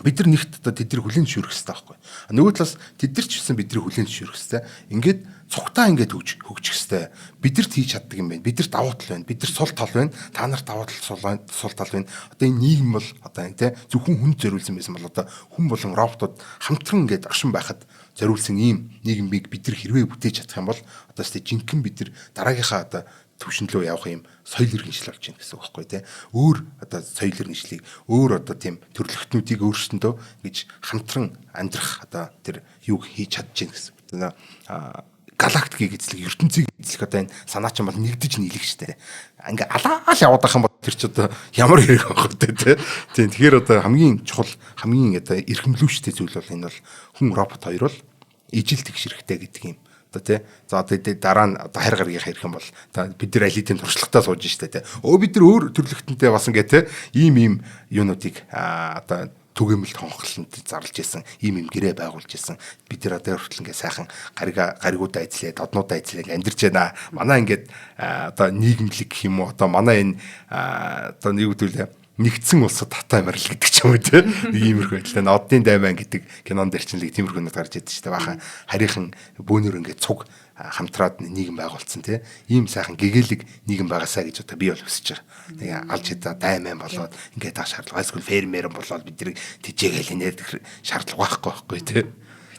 бид нар нэгт одоо тэдний хүлэн зөвшөөрөх хэрэгтэй байхгүй. Нөгөө талаас тэд нар ч гэсэн бидний хүлэн зөвшөөрөх хэрэгтэй. Ингээд цугтаа ингээд хөгжих хэрэгтэй. Бидэрт хийж чаддаг юм байна. Бидэрт давуу тал байна. Бидэрт сул тал байна. Та нарт давуу тал сул тал байна. Одоо энэ нийгэм бол одоо энэ те зөвхөн хүн зориулсан байсан бол одоо хүн болон роботууд хамтран ингээд оршин байхад зориулсан ийм нийгмийг бид нар хэрвээ бүтээж чадах юм бол одоо тест жинхэнэ бид нар дараагийнхаа одоо төвшин рүү явах юм соёл иргэншил болж байна гэсэн үг байхгүй тий. Өөр одоо соёл иргэншлийг өөр одоо тийм төрлөختнүүдийг өөрсөндөө гэж хамтран амьдрах одоо тэр юуг хийж чадчихна гэсэн үг. Галактикийг эзлэх, ертөнцийг эзлэх одоо энэ санаа чинь бол нэгдэж нийлэх штэ. Ингээ алаал яваад байх юм бол тэр ч одоо ямар хэрэг байх вэ тий. Тийм тэгэхээр одоо хамгийн чухал хамгийн одоо эрхэмлүүштэй зүйл бол энэ бол хүн робот хоёр бол ижил тэгш хэрэгтэй гэдэг юм. Одоо тий. За одоо дараа нь одоо хайр гаргийнхаа ирэх юм бол бид нар алидийн туршлагатаа сууж штэ тий. Бид нар өөр төрлөختөнтэй бас ингээ тий ийм юунуудыг одоо түгээмэл тонхлолд зарлж исэн ийм гэрээ байгуулж исэн бид нар одоо хүртэл ингээ сайхан гаригуудаа эзлээд однуудаа эзлээд амьдарч байна. Манай ингээд одоо нийгэмлэг гэх юм уу одоо манай энэ одоо нэг үгдүүл нэгдсэн улсад хата амьарл гэдэг ч юм уу тийм иймэрхүү байдлаа оддын дайман гэдэг кинон дээр чинь л тиймэрхүү нэг гарч идэв шүү дээ. Бахан харийнхан бөөнөр ингээд цуг хамтраад нийгэм байгуулсан тийм ийм сайхан гэгээлэг нийгэм байгаасаа гэж одоо би бол хүсэж байгаа. Тэгээ алж хадаа дайман болоод ингээд таах шаардлага эсвэл фермер болоод бид тэжээгээл нэр шаардлага байхгүй тийм.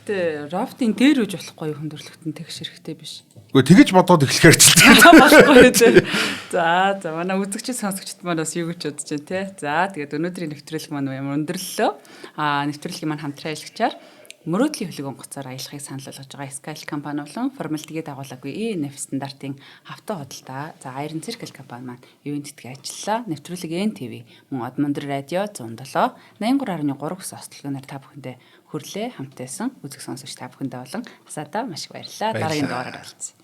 Гэтэ роботын дээр үж болохгүй хүндрэлтэн тэгш хэрэгтэй биш. Үгүй тэгэж бодоод эхлэхээр ч болохгүй тийм. За манай үзэгчид сонсогчд маань бас юу гэж бодож байна те. За тэгээд өнөөдрийн нэвтрүүлэг маань ямар өндөрлөлөө. Нэвтрүүлгийн маань хамтран ажиллагчаар мөрөөдлийн хөлөг онгоцоор аялахыг санал болгож байгаа Skyl компани болон формалитигээ дагуулаагүй ENF стандартын хавтаа худалдаа. За Iron Circle компани маань ивент тэтгэж ажиллаа. Нэвтрүүлэг NTV мөн Одмондор радио 107 83.3 гэсэн ослогоор та бүхэндээ хүрлээ хамтайсан үзэг сонсогч та бүхэндээ болон садаа маш их баярлалаа. Дараагийн дугаараар уулзъя.